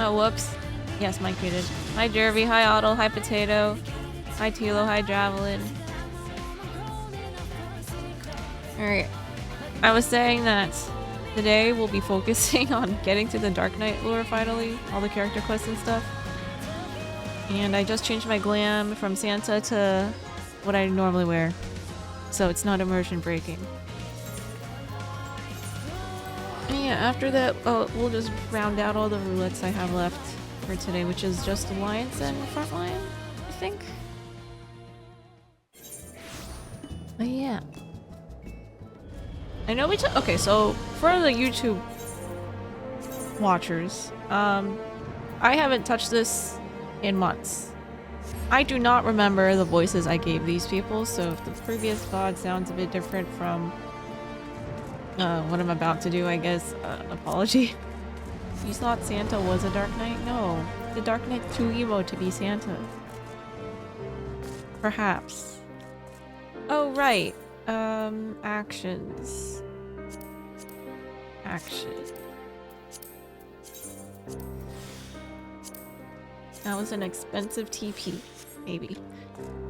Oh, whoops. Yes, Mike muted. Hi, Jervy. Hi, Otto. Hi, Potato. Hi, Tilo. Hi, Javelin. Alright. I was saying that today we'll be focusing on getting to the Dark Knight lore finally. All the character quests and stuff. And I just changed my glam from Santa to what I normally wear. So it's not immersion breaking. And yeah, after that, we'll just round out all the roulettes I have left for today, which is just Alliance and Frontline, I think. But yeah. I know we took. Okay, so for the YouTube watchers, I haven't touched this in months. I do not remember the voices I gave these people, so if the previous VOD sounds a bit different from what I'm about to do, I guess, apology. You thought Santa was a Dark Knight? No. The Dark Knight's too emo to be Santa. Perhaps. Oh, right. Actions. Action. That was an expensive TP. Maybe.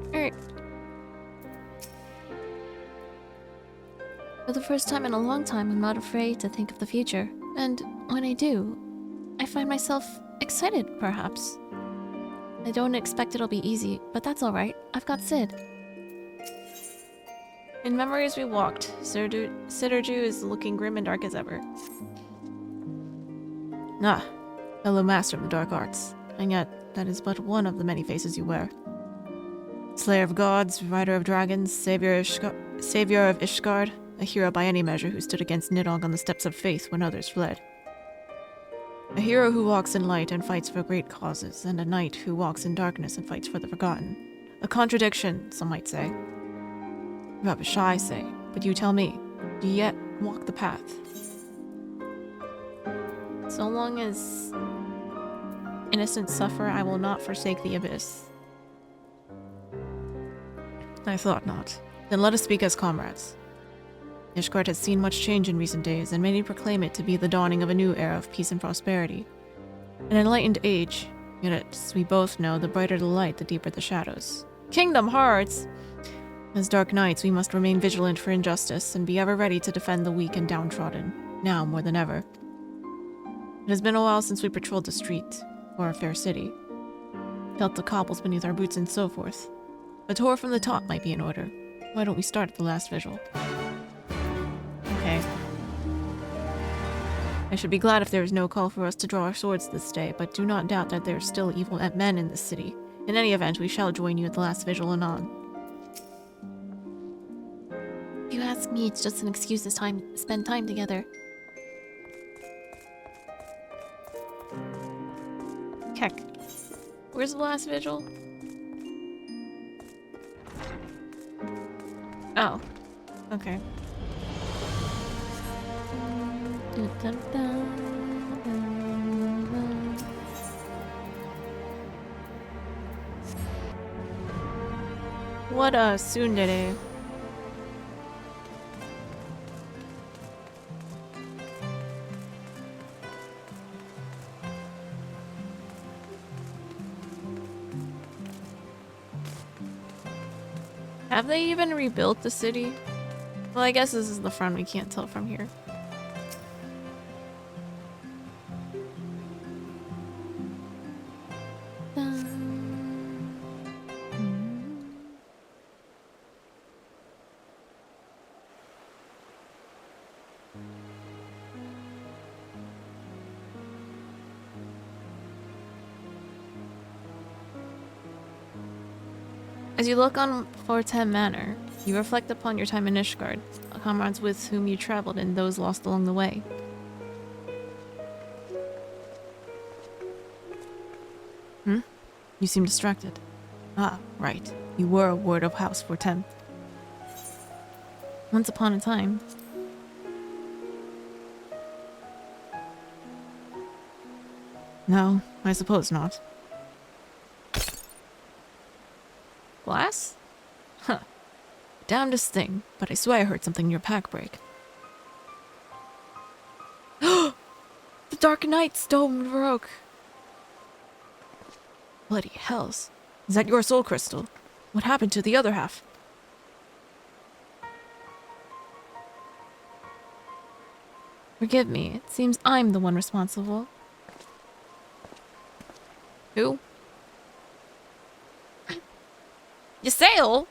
Alright. For the first time in a long time, I'm not afraid to think of the future. And when I do, I find myself excited, perhaps. I don't expect it'll be easy, but that's alright. I've got Sid. In memory as we walked, Siderju is looking grim and dark as ever. Ah, fellow master of the dark arts. And yet, that is but one of the many faces you wear. Slayer of gods, rider of dragons, savior of Ishgard, a hero by any measure who stood against Nidhogg on the steps of faith when others fled. A hero who walks in light and fights for great causes, and a knight who walks in darkness and fights for the forgotten. A contradiction, some might say. Rubbish, I say, but you tell me, do you yet walk the path? So long as innocents suffer, I will not forsake the abyss. I thought not. Then let us speak as comrades. Ishgard has seen much change in recent days, and many proclaim it to be the dawning of a new era of peace and prosperity. An enlightened age, yet as we both know, the brighter the light, the deeper the shadows. Kingdom Hearts! As Dark Knights, we must remain vigilant for injustice, and be ever ready to defend the weak and downtrodden, now more than ever. It has been a while since we patrolled the street, or our fair city. Felt the cobbles beneath our boots and so forth. A tour from the top might be in order. Why don't we start at the last vigil? Okay. I should be glad if there is no call for us to draw our swords this day, but do not doubt that there are still evil men in this city. In any event, we shall join you at the last vigil anon. If you ask me, it's just an excuse to spend time together. Heck. Where's the last vigil? Oh. Okay. What a tsundere. Have they even rebuilt the city? Well, I guess this is the front, we can't tell from here. As you look on Fortem Manor, you reflect upon your time in Ishgard, comrades with whom you traveled and those lost along the way. You seem distracted. Ah, right. You were a ward of House Fortem. Once upon a time. No, I suppose not. Glass? Huh. Damnedest thing, but I swear I heard something in your pack break. The Dark Knight's dome broke. Bloody hells. Is that your soul crystal? What happened to the other half? Forgive me. It seems I'm the one responsible. Who? Ysayle?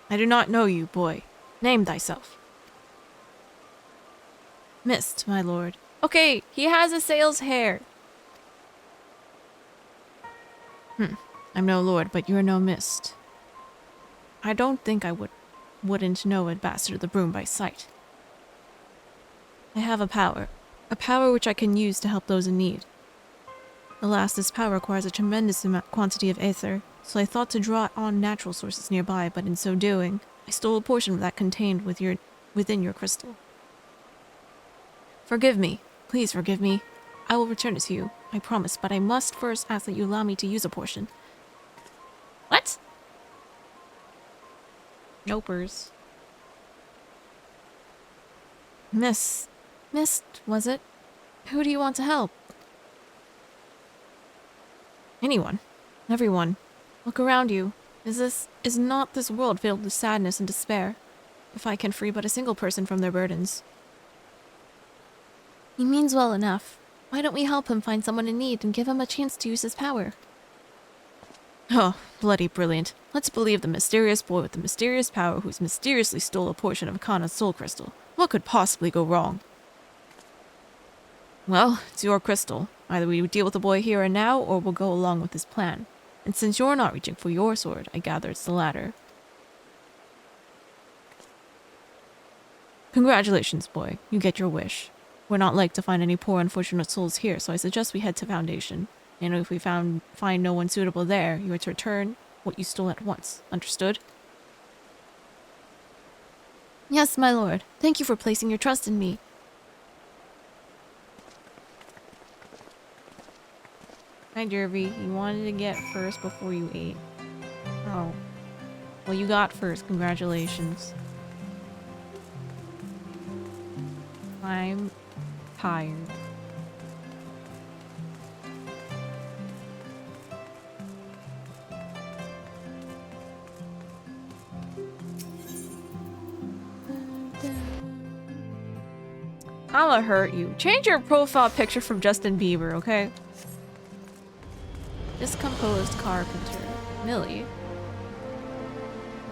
I do not know you, boy. Name thyself. Mist, my lord. Okay, he has Ysayle's hair. I'm no lord, but you're no mist. I don't think I wouldn't know Ambassador the Broom by sight. I have a power which I can use to help those in need. Alas, this power requires a tremendous quantity of aether, so I thought to draw on natural sources nearby, but in so doing, I stole a portion of that contained within your crystal. Forgive me. Please forgive me. I will return it to you, I promise, but I must first ask that you allow me to use a portion. What? Nopers. Mist, was it? Who do you want to help? Anyone. Everyone. Look around you. Is not this world filled with sadness and despair? If I can free but a single person from their burdens. He means well enough. Why don't we help him find someone in need and give him a chance to use his power? Oh, bloody brilliant. Let's believe the mysterious boy with the mysterious power who's mysteriously stole a portion of Kana's soul crystal. What could possibly go wrong? Well, it's your crystal. Either we deal with the boy here and now, or we'll go along with his plan. And since you're not reaching for your sword, I gather it's the latter. Congratulations, boy. You get your wish. We're not like to find any poor unfortunate souls here, so I suggest we head to Foundation. And if we find no one suitable there, you are to return what you stole at once. Understood? Yes, my lord. Thank you for placing your trust in me. Hi, Derby. You wanted to get first before you ate. Oh. Well, you got first. Congratulations. I'm tired. I'ma hurt you. Change your profile picture from Justin Bieber, okay? Discomposed carpenter. Millie.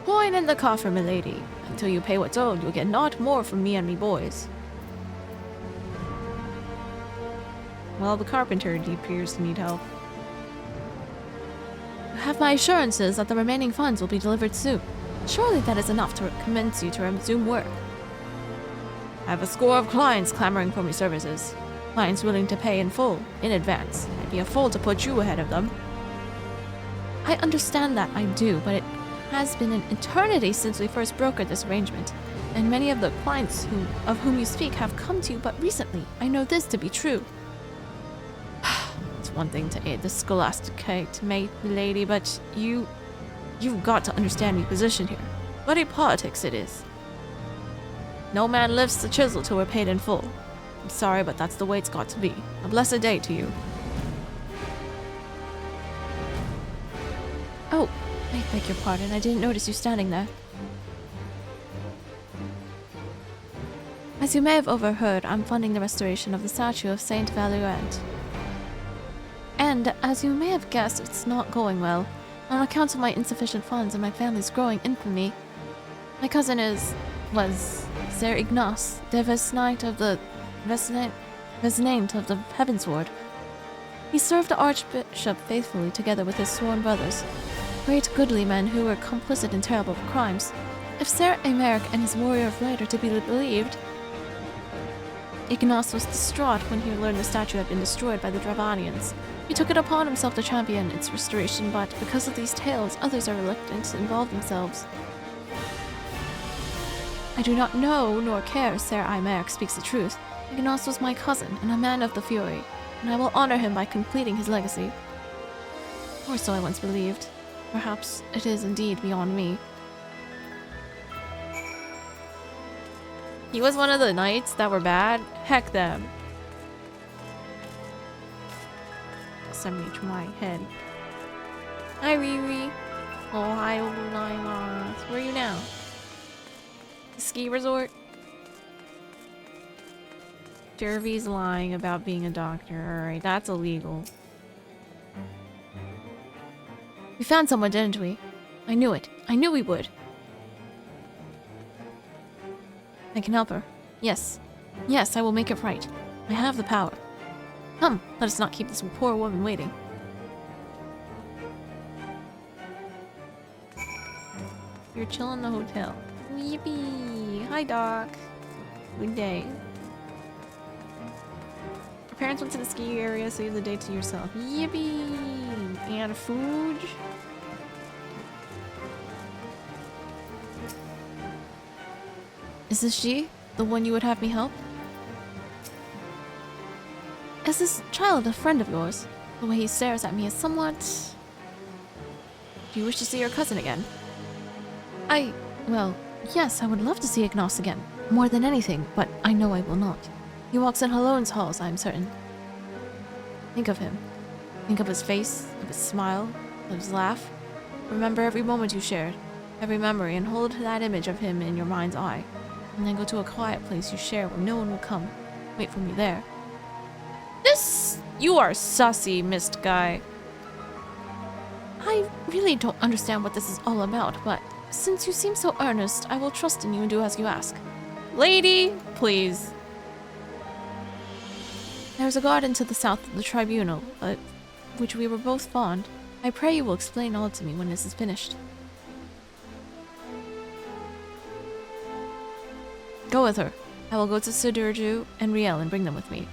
Coin in the coffer, milady. Until you pay what's owed, you'll get naught more from me and me boys. Well, the carpenter appears to need help. You have my assurances that the remaining funds will be delivered soon. Surely that is enough to convince you to resume work. I have a score of clients clamoring for my services. Clients willing to pay in full, in advance. I'd be a fool to put you ahead of them. I understand that, I do, but it has been an eternity since we first brokered this arrangement, and many of the clients of whom you speak have come to you but recently. I know this to be true. It's one thing to aid the scholasticate, mate, lady, but you've got to understand my position here. Bloody politics it is. No man lifts the chisel till we're paid in full. I'm sorry, but that's the way it's got to be. A blessed day to you. Oh, I beg your pardon. I didn't notice you standing there. As you may have overheard, I'm funding the restoration of the statue of Saint Valorant. And, as you may have guessed, it's not going well. On account of my insufficient funds and my family's growing infamy, my cousin was Sir Ignace, the Vesnaint of the Heavensward. He served the Archbishop faithfully together with his sworn brothers, great goodly men who were complicit in terrible crimes. If Sir Emeric and his warrior of light are to be believed, Ignace was distraught when he learned the statue had been destroyed by the Dravanians. He took it upon himself to champion its restoration, but because of these tales, others are reluctant to involve themselves. I do not know nor care if Sir Emeric speaks the truth. Ignace was my cousin and a man of the Fury, and I will honor him by completing his legacy. Or so I once believed. Perhaps it is indeed beyond me. He was one of the knights that were bad? Heck them. SMH my head. Hi, Riri. Oh, hi, Olaymas. Where are you now? The ski resort? Jervy's lying about being a doctor. Alright, that's illegal. We found someone, didn't we? I knew it. I knew we would. I can help her. Yes. Yes, I will make it right. I have the power. Come, let us not keep this poor woman waiting. You're chilling in the hotel. Yippee! Hi, Doc. Good day. Your parents went to the ski area, so you have the day to yourself. Yippee! And food. Is this she? The one you would have me help? Is this child a friend of yours? The way he stares at me is somewhat... Do you wish to see your cousin again? Well, yes, I would love to see Ignace again. More than anything, but I know I will not. He walks in Halone's halls, I'm certain. Think of him. Think of his face, of his smile, of his laugh. Remember every moment you shared, every memory, and hold that image of him in your mind's eye. And then go to a quiet place you share where no one will come. Wait for me there. You are sussy, mist guy. I really don't understand what this is all about, but since you seem so earnest, I will trust in you and do as you ask. Lady, please. There is a garden to the south of the tribunal, which we were both fond. I pray you will explain all to me when this is finished. Go with her. I will go to Sidurju and Riel and bring them with me.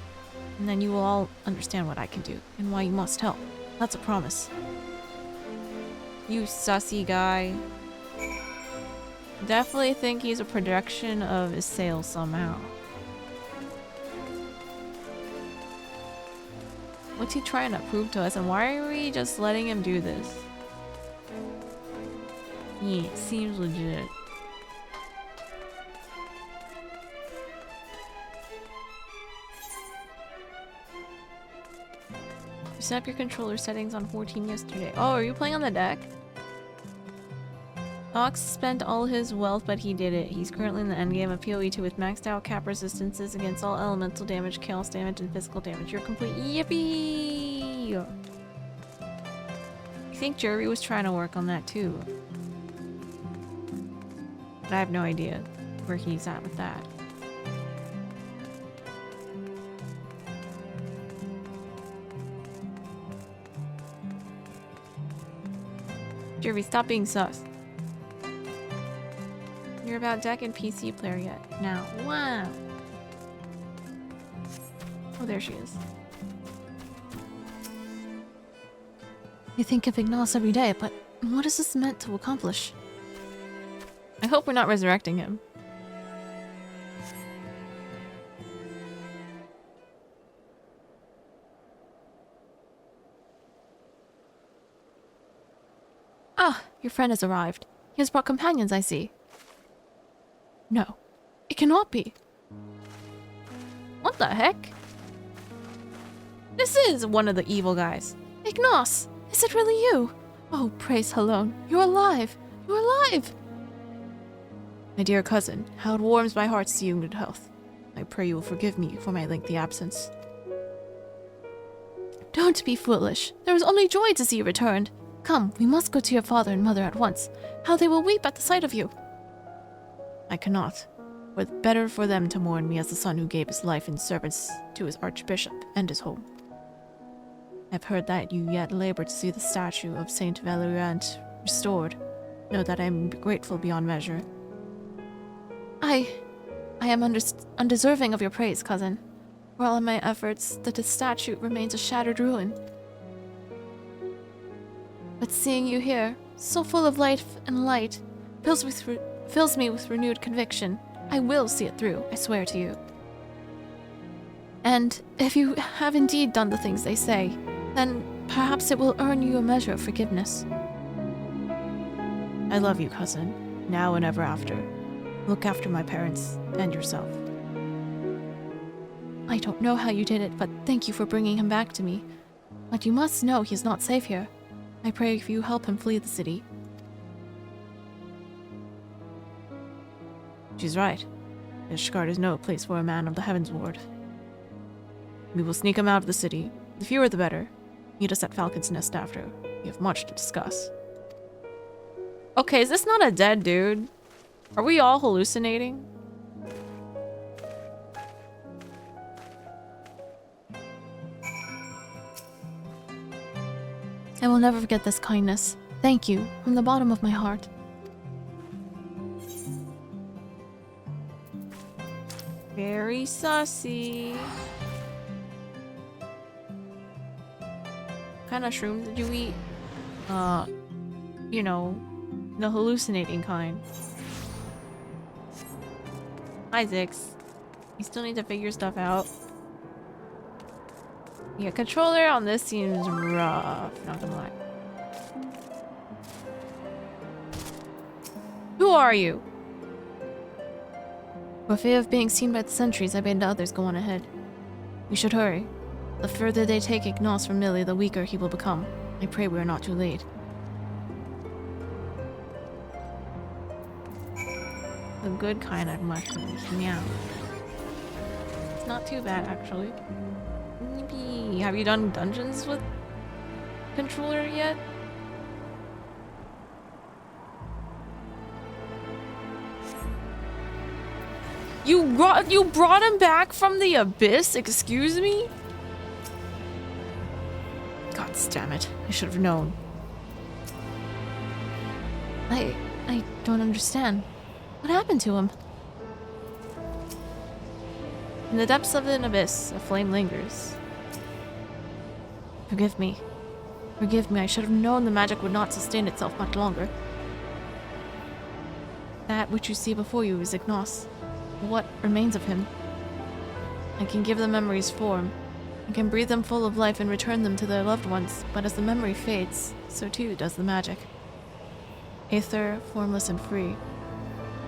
And then you will all understand what I can do and why you must help. That's a promise. You sussy guy. Definitely think he's a projection of his sales somehow. What's he trying to prove to us, and why are we just letting him do this? Yeah, it seems legit. You set up your controller settings on 14 yesterday. Oh, are you playing on the deck? Ox spent all his wealth, but he did it. He's currently in the endgame of PoE2 with maxed out cap resistances against all elemental damage, chaos damage, and physical damage. You're complete. Yippee! I think Jerry was trying to work on that too. But I have no idea where he's at with that. Jerry, stop being sus. You're about deck and PC player yet. Now. Wow. Oh, there she is. I think of Ignace every day, but what is this meant to accomplish? I hope we're not resurrecting him. Ah, your friend has arrived. He has brought companions, I see. No, it cannot be. What the heck? This is one of the evil guys. Ignace, is it really you? Oh, praise Halone. You're alive. You're alive. My dear cousin, how it warms my heart to see you in good health. I pray you will forgive me for my lengthy absence. Don't be foolish. There is only joy to see you returned. Come, we must go to your father and mother at once. How they will weep at the sight of you. I cannot. For better for them to mourn me as the son who gave his life in service to his archbishop and his home. I've heard that you yet labor to see the statue of Saint Valeriant restored. Know that I am grateful beyond measure. I am undeserving of your praise, cousin. For all of my efforts, the statue remains a shattered ruin. But seeing you here, so full of life and light, fills me with renewed conviction. I will see it through, I swear to you. And if you have indeed done the things they say, then perhaps it will earn you a measure of forgiveness. I love you, cousin, now and ever after. Look after my parents and yourself. I don't know how you did it, but thank you for bringing him back to me. But you must know he is not safe here. I pray if you help him flee the city. She's right. Ishgard is no place for a man of the Heavens Ward. We will sneak him out of the city. The fewer the better. Meet us at Falcon's Nest after. We have much to discuss. Okay, is this not a dead dude? Are we all hallucinating? I will never forget this kindness. Thank you, from the bottom of my heart. Very sussy. What kind of shrooms did you eat? You know, the hallucinating kind. Isaacs, you still need to figure stuff out. Yeah, controller on this seems rough, not gonna lie. Who are you? For fear of being seen by the sentries, I bade the others go on ahead. We should hurry. The further they take Ignace from Millie, the weaker he will become. I pray we are not too late. The good kind of mushrooms, yeah. It's not too bad, actually. Maybe. Have you done dungeons with controller yet? You brought him back from the abyss? Excuse me? God damn it. I should have known. I don't understand. What happened to him? In the depths of an abyss, a flame lingers. Forgive me. Forgive me, I should have known the magic would not sustain itself much longer. That which you see before you is Ignace. What remains of him? I can give the memories form. I can breathe them full of life and return them to their loved ones, but as the memory fades, so too does the magic. Aether, formless and free.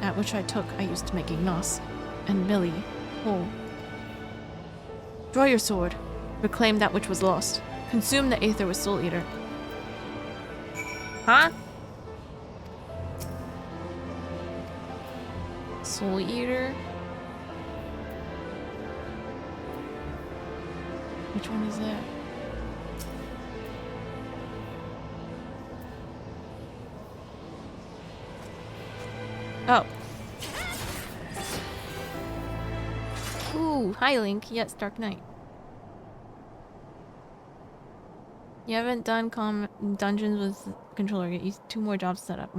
That which I took, I used to make Ignace, and Millie, whole. Draw your sword. Reclaim that which was lost. Consume the Aether with Soul Eater. Huh? Soul Eater? Which one is that? Oh. Ooh, hi Link. Yes, Dark Knight. You haven't done dungeons with controller yet. You 2 more jobs set up.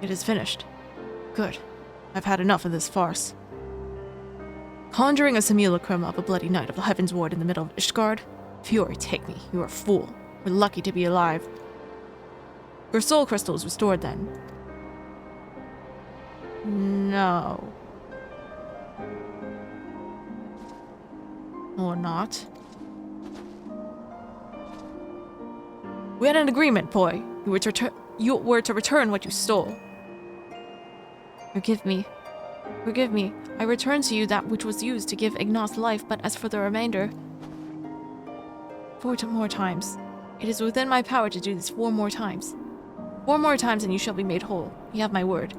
It is finished. Good. I've had enough of this farce. Conjuring a simulacrum of a bloody knight of the Heavens Ward in the middle of Ishgard? Fury, take me. You are a fool. We're lucky to be alive. Your soul crystal is restored then. No. Or not. We had an agreement, boy. You were to return what you stole. Forgive me. Forgive me. I return to you that which was used to give Ignace life, but as for the remainder... 4 more times. It is within my power to do this 4 more times. 4 more times and you shall be made whole. You have my word.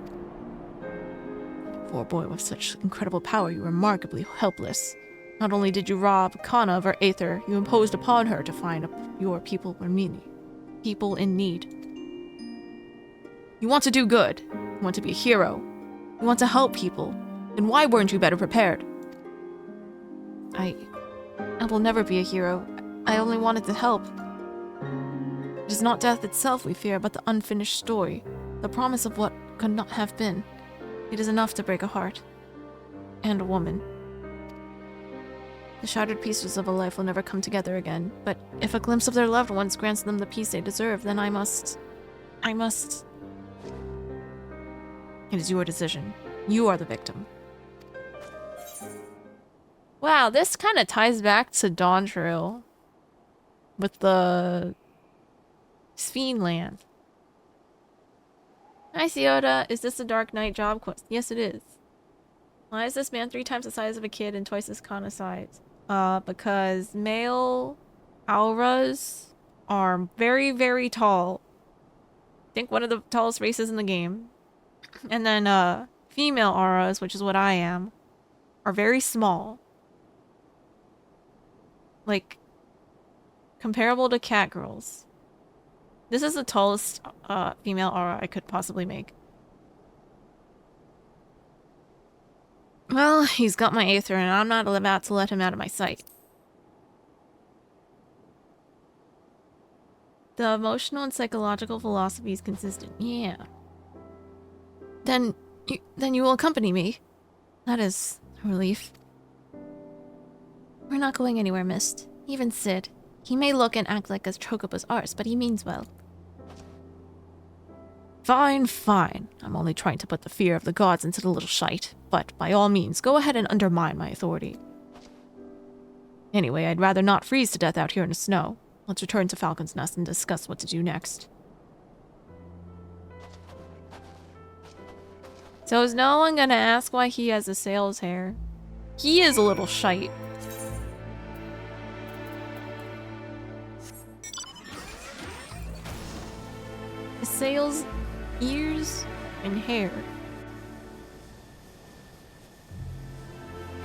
For a boy with such incredible power, you were remarkably helpless. Not only did you rob Kana of her Aether, you imposed upon her to find your people in need. You want to do good. You want to be a hero. You want to help people. Then why weren't you better prepared? I will never be a hero. I only wanted to help. It is not death itself we fear, but the unfinished story. The promise of what could not have been. It is enough to break a heart. And a woman. The shattered pieces of a life will never come together again, but if a glimpse of their loved ones grants them the peace they deserve, then I must... It is your decision. You are the victim. Wow, this kind of ties back to Dawn Trail. With the... Svenland. Hi, Siota. Is this a Dark Knight job quest? Yes, it is. Why is this man 3 times the size of a kid and twice as kind of size? Because male auras are very, very tall. I think one of the tallest races in the game. And then, female auras, which is what I am, are very small. Like, comparable to cat girls. This is the tallest, female aura I could possibly make. Well, he's got my aether, and I'm not about to let him out of my sight. The emotional and psychological philosophy is consistent. Yeah. Then you will accompany me. That is a relief. We're not going anywhere, Mist. Even Sid. He may look and act like a Chocobo's arse, but he means well. Fine, fine. I'm only trying to put the fear of the gods into the little shite. But by all means, go ahead and undermine my authority. Anyway, I'd rather not freeze to death out here in the snow. Let's return to Falcon's Nest and discuss what to do next. So is no one gonna ask why he has a sail's hair? He is a little shite. The sail's ears and hair.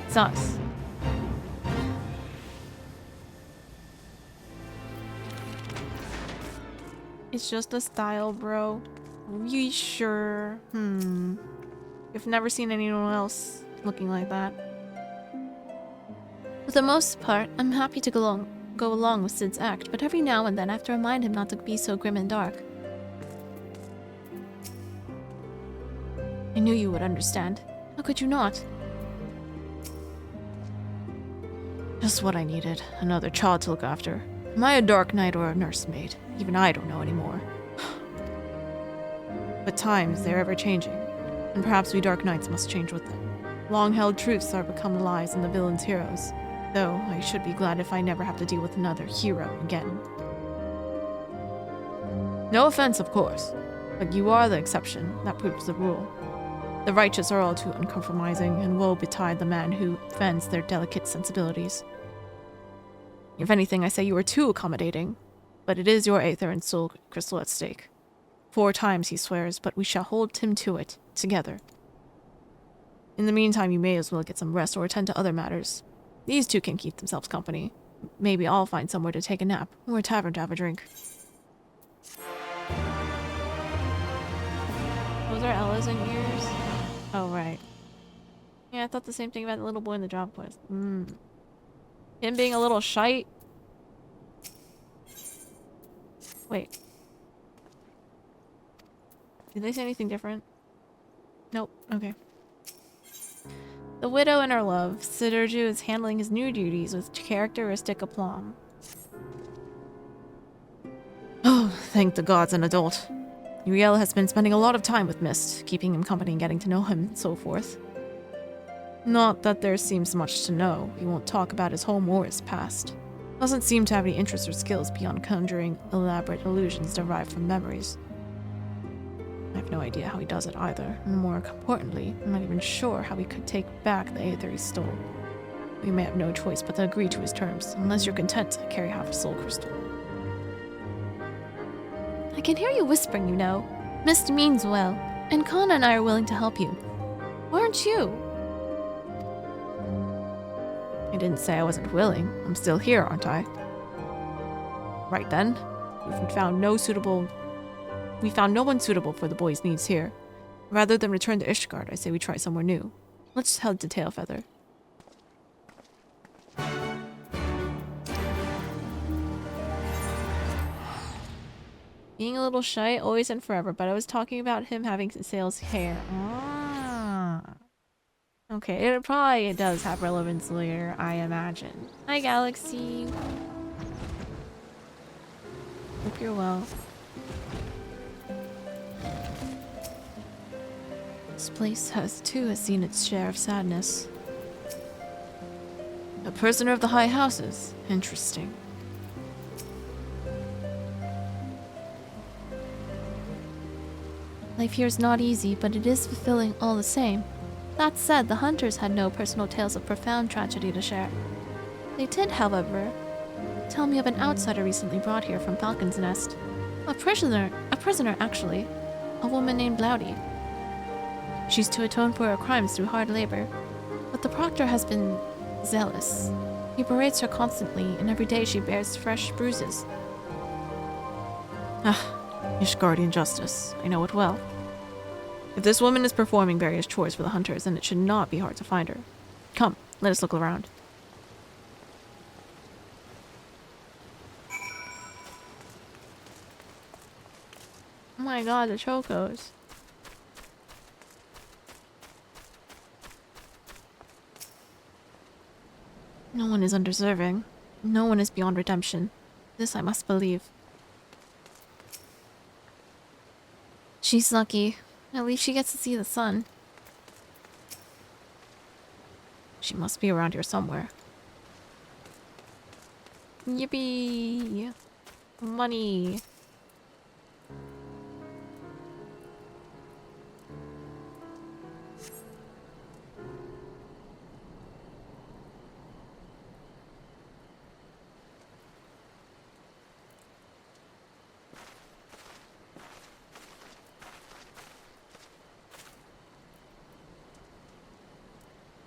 Sus. It's just a style, bro. Are you sure? I've never seen anyone else looking like that. For the most part, I'm happy to go along with Sid's act, but every now and then I have to remind him not to be so grim and dark. I knew you would understand. How could you not? Just what I needed. Another child to look after. Am I a dark knight or a nursemaid? Even I don't know anymore. But times, they're ever-changing. And perhaps we dark knights must change with them. Long-held truths are become lies and the villain's heroes. Though, I should be glad if I never have to deal with another hero again. No offense, of course. But you are the exception. That proves the rule. The righteous are all too uncompromising, and woe betide the man who offends their delicate sensibilities. If anything, I say you are too accommodating, but it is your aether and soul crystal at stake. 4 times he swears, but we shall hold him to it, together. In the meantime, you may as well get some rest or attend to other matters. These two can keep themselves company. Maybe I'll find somewhere to take a nap, or a tavern to have a drink. Those are Ella's in ears? Oh, right. Yeah, I thought the same thing about the little boy in the job quest. Him being a little shite? Wait. Did they say anything different? Nope. Okay. The widow and her love. Sidurju is handling his new duties with characteristic aplomb. Oh, thank the gods, an adult. Uriel has been spending a lot of time with Mist, keeping him company and getting to know him, and so forth. Not that there seems much to know. He won't talk about his home or his past. Doesn't seem to have any interests or skills beyond conjuring elaborate illusions derived from memories. I have no idea how he does it either, and more importantly, I'm not even sure how he could take back the aether he stole. We may have no choice but to agree to his terms, unless you're content to carry half a soul crystal. I can hear you whispering, you know. Mist means well, and Kana and I are willing to help you. Why aren't you? I didn't say I wasn't willing. I'm still here, aren't I? Right then. We found no one suitable for the boy's needs here. Rather than return to Ishgard, I say we try somewhere new. Let's head to Tailfeather. Being a little shy, always and forever, but I was talking about him having Sail's hair. Ah. Okay, it does have relevance later, I imagine. Hi, Galaxy. Hope you're well. This place has seen its share of sadness. A prisoner of the high houses. Interesting. Life here is not easy, but it is fulfilling all the same. That said, the hunters had no personal tales of profound tragedy to share. They did, however, tell me of an outsider recently brought here from Falcon's Nest. A prisoner actually. A woman named Loudy. She's to atone for her crimes through hard labor. But the proctor has been zealous. He berates her constantly, and every day she bears fresh bruises. Ishgardian justice. I know it well. If this woman is performing various chores for the hunters, then it should not be hard to find her. Come, let us look around. Oh my god, the chocos. No one is undeserving. No one is beyond redemption. This I must believe. She's lucky. At least she gets to see the sun. She must be around here somewhere. Yippee! Money!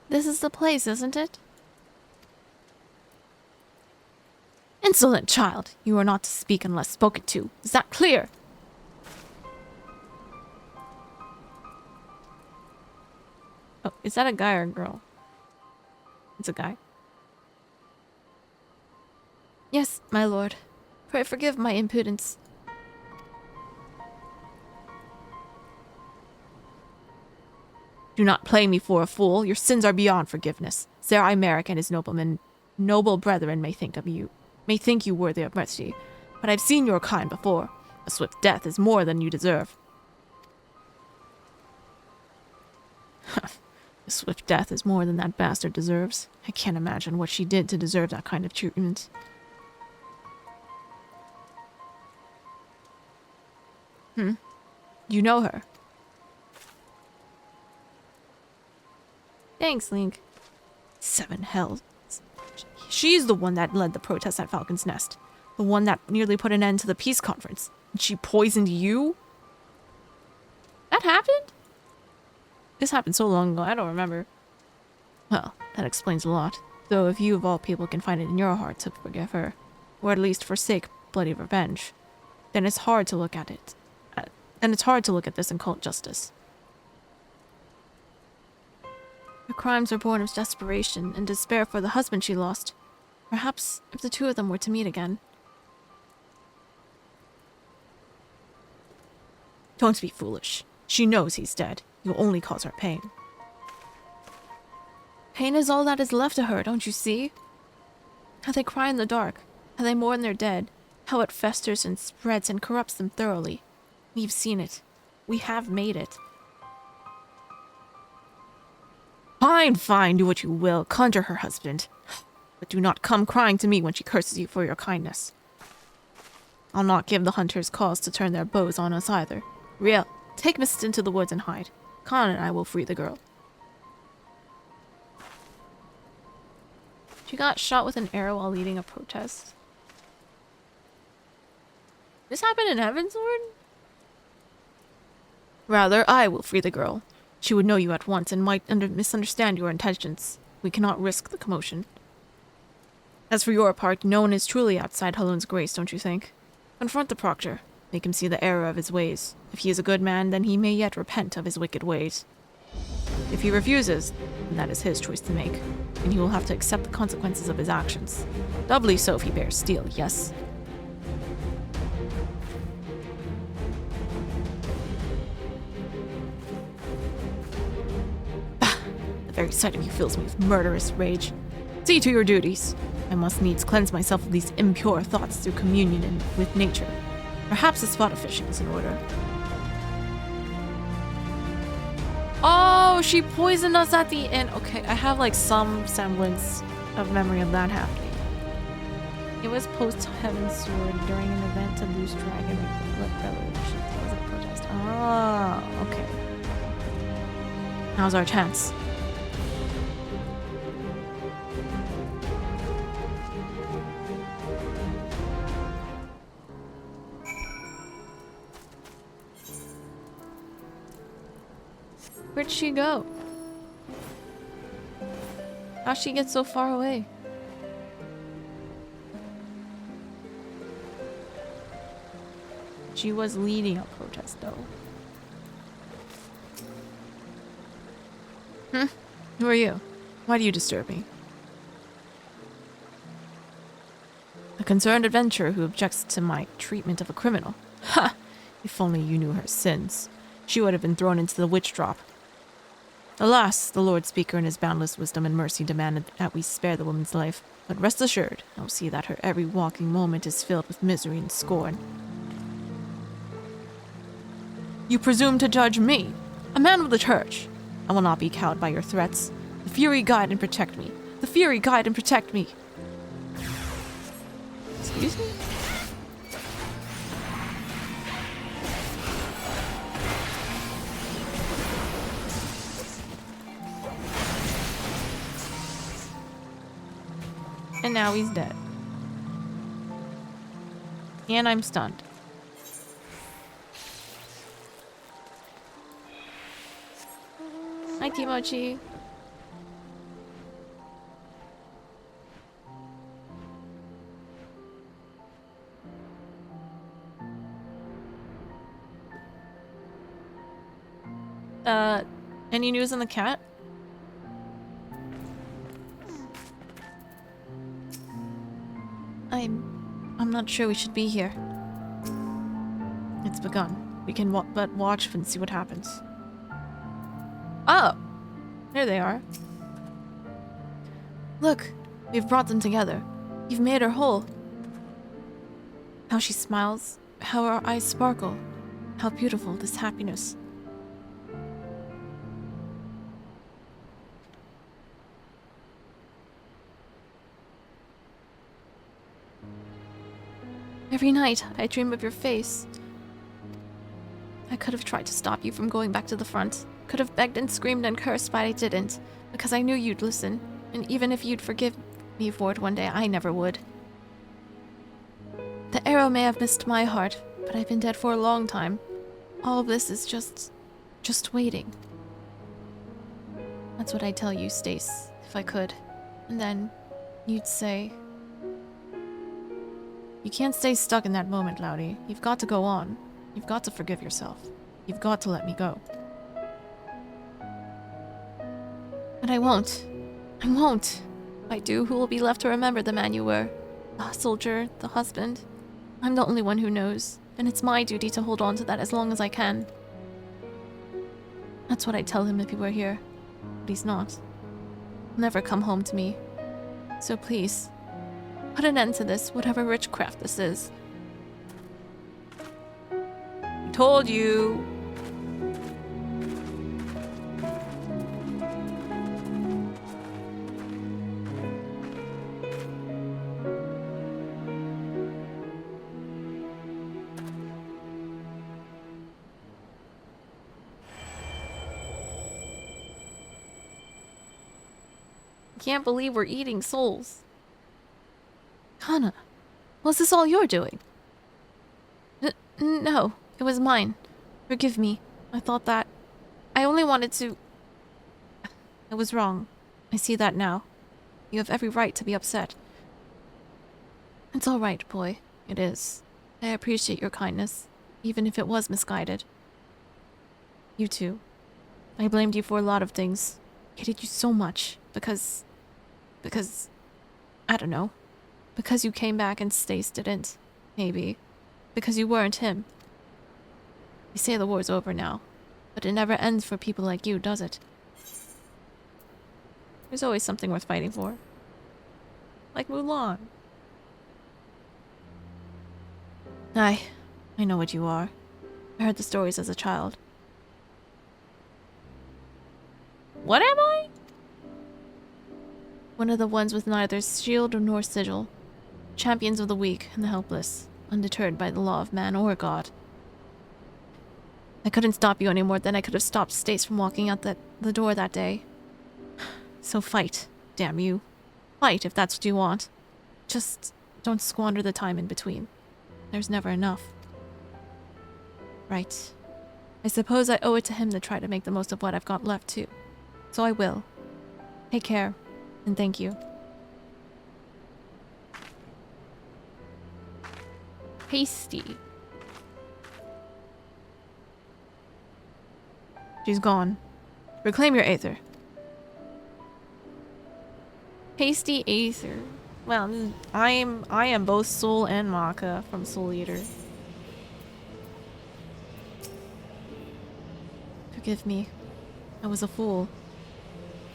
This is the place, isn't it? Insolent child! You are not to speak unless spoken to. Is that clear? Oh, is that a guy or a girl? It's a guy. Yes, my lord. Pray forgive my impudence. Do not play me for a fool. Your sins are beyond forgiveness. Sir Imeric and his noble brethren may think you worthy of mercy, but I've seen your kind before. A swift death is more than you deserve. A swift death is more than that bastard deserves. I can't imagine what she did to deserve that kind of treatment. You know her? Thanks, Link. 7 hells. She's the one that led the protest at Falcon's Nest. The one that nearly put an end to the peace conference. And she poisoned you? That happened? This happened so long ago, I don't remember. Well, that explains a lot. Though if you of all people can find it in your heart to forgive her, or at least forsake bloody revenge, then it's hard to look at it. Then it's hard to look at this and call it justice. Her crimes were born of desperation and despair for the husband she lost. Perhaps if the two of them were to meet again. Don't be foolish. She knows he's dead. You'll only cause her pain. Pain is all that is left to her, don't you see? How they cry in the dark, how they mourn their dead, how it festers and spreads and corrupts them thoroughly. We've seen it. We have made it. Fine, fine, do what you will. Conjure her husband. But do not come crying to me when she curses you for your kindness. I'll not give the hunters cause to turn their bows on us either. Riel, take Mist into the woods and hide. Khan and I will free the girl. She got shot with an arrow while leading a protest. This happened in Heavensward? Rather, I will free the girl. She would know you at once and might misunderstand your intentions. We cannot risk the commotion. As for your part, no one is truly outside Haloon's grace, don't you think? Confront the proctor. Make him see the error of his ways. If he is a good man, then he may yet repent of his wicked ways. If he refuses, then that is his choice to make, and he will have to accept the consequences of his actions. Doubly so if he bears steel, yes? The very sight of you fills me with murderous rage. See to your duties. I must needs cleanse myself of these impure thoughts through communion with nature. Perhaps a spot of fishing is in order. Oh, she poisoned us at the end. Okay, I have like some semblance of memory of that happening. It was post-Heavensward during an event to Loose Dragon Revolution. That was a protest. Ah, okay. Now's our chance. Where'd she go? How'd she get so far away? She was leading a protest, though. Who are you? Why do you disturb me? A concerned adventurer who objects to my treatment of a criminal. Ha! If only you knew her sins. She would have been thrown into the witch drop. Alas, the Lord Speaker in his boundless wisdom and mercy demanded that we spare the woman's life. But rest assured, I'll see that her every walking moment is filled with misery and scorn. You presume to judge me, a man of the church. I will not be cowed by your threats. The Fury guide and protect me. The Fury guide and protect me. Excuse me? And now he's dead. And I'm stunned. Hi, Kimochi. Any news on the cat? I'm not sure we should be here. It's begun. We can but watch and see what happens. Oh! There they are. Look, we've brought them together. You've made her whole. How she smiles, how her eyes sparkle, how beautiful this happiness. Every night, I dream of your face. I could have tried to stop you from going back to the front. Could have begged and screamed and cursed, but I didn't. Because I knew you'd listen. And even if you'd forgive me for it one day, I never would. The arrow may have missed my heart, but I've been dead for a long time. All of this is just waiting. That's what I'd tell you, Stace, if I could. And then you'd say... You can't stay stuck in that moment, Loudy. You've got to go on. You've got to forgive yourself. You've got to let me go. But I won't. I won't. If I do, who will be left to remember the man you were? The soldier, the husband. I'm the only one who knows, and it's my duty to hold on to that as long as I can. That's what I'd tell him if he were here. But he's not. He'll never come home to me. So please, put an end to this, whatever witchcraft this is. I told you. I can't believe we're eating souls. Hana, was this all you're doing? No, it was mine. Forgive me. I thought that... I only wanted to... I was wrong. I see that now. You have every right to be upset. It's all right, boy. It is. I appreciate your kindness, even if it was misguided. You too. I blamed you for a lot of things. I hated you so much because... I don't know. Because you came back and Stace didn't. Maybe. Because you weren't him. They say the war's over now, but it never ends for people like you, does it? There's always something worth fighting for. Like Mulan. I know what you are. I heard the stories as a child. What am I? One of the ones with neither shield nor sigil. Champions of the weak and the helpless, undeterred by the law of man or God. I couldn't stop you any more than I could have stopped Stace from walking out the door that day. So fight, damn you. Fight if that's what you want. Just don't squander the time in between. There's never enough. Right. I suppose I owe it to him to try to make the most of what I've got left, too. So I will. Take care, and thank you. Hasty. She's gone. Reclaim your Aether. Hasty Aether. Well, I am both Soul and Maka from Soul Eater. Forgive me. I was a fool.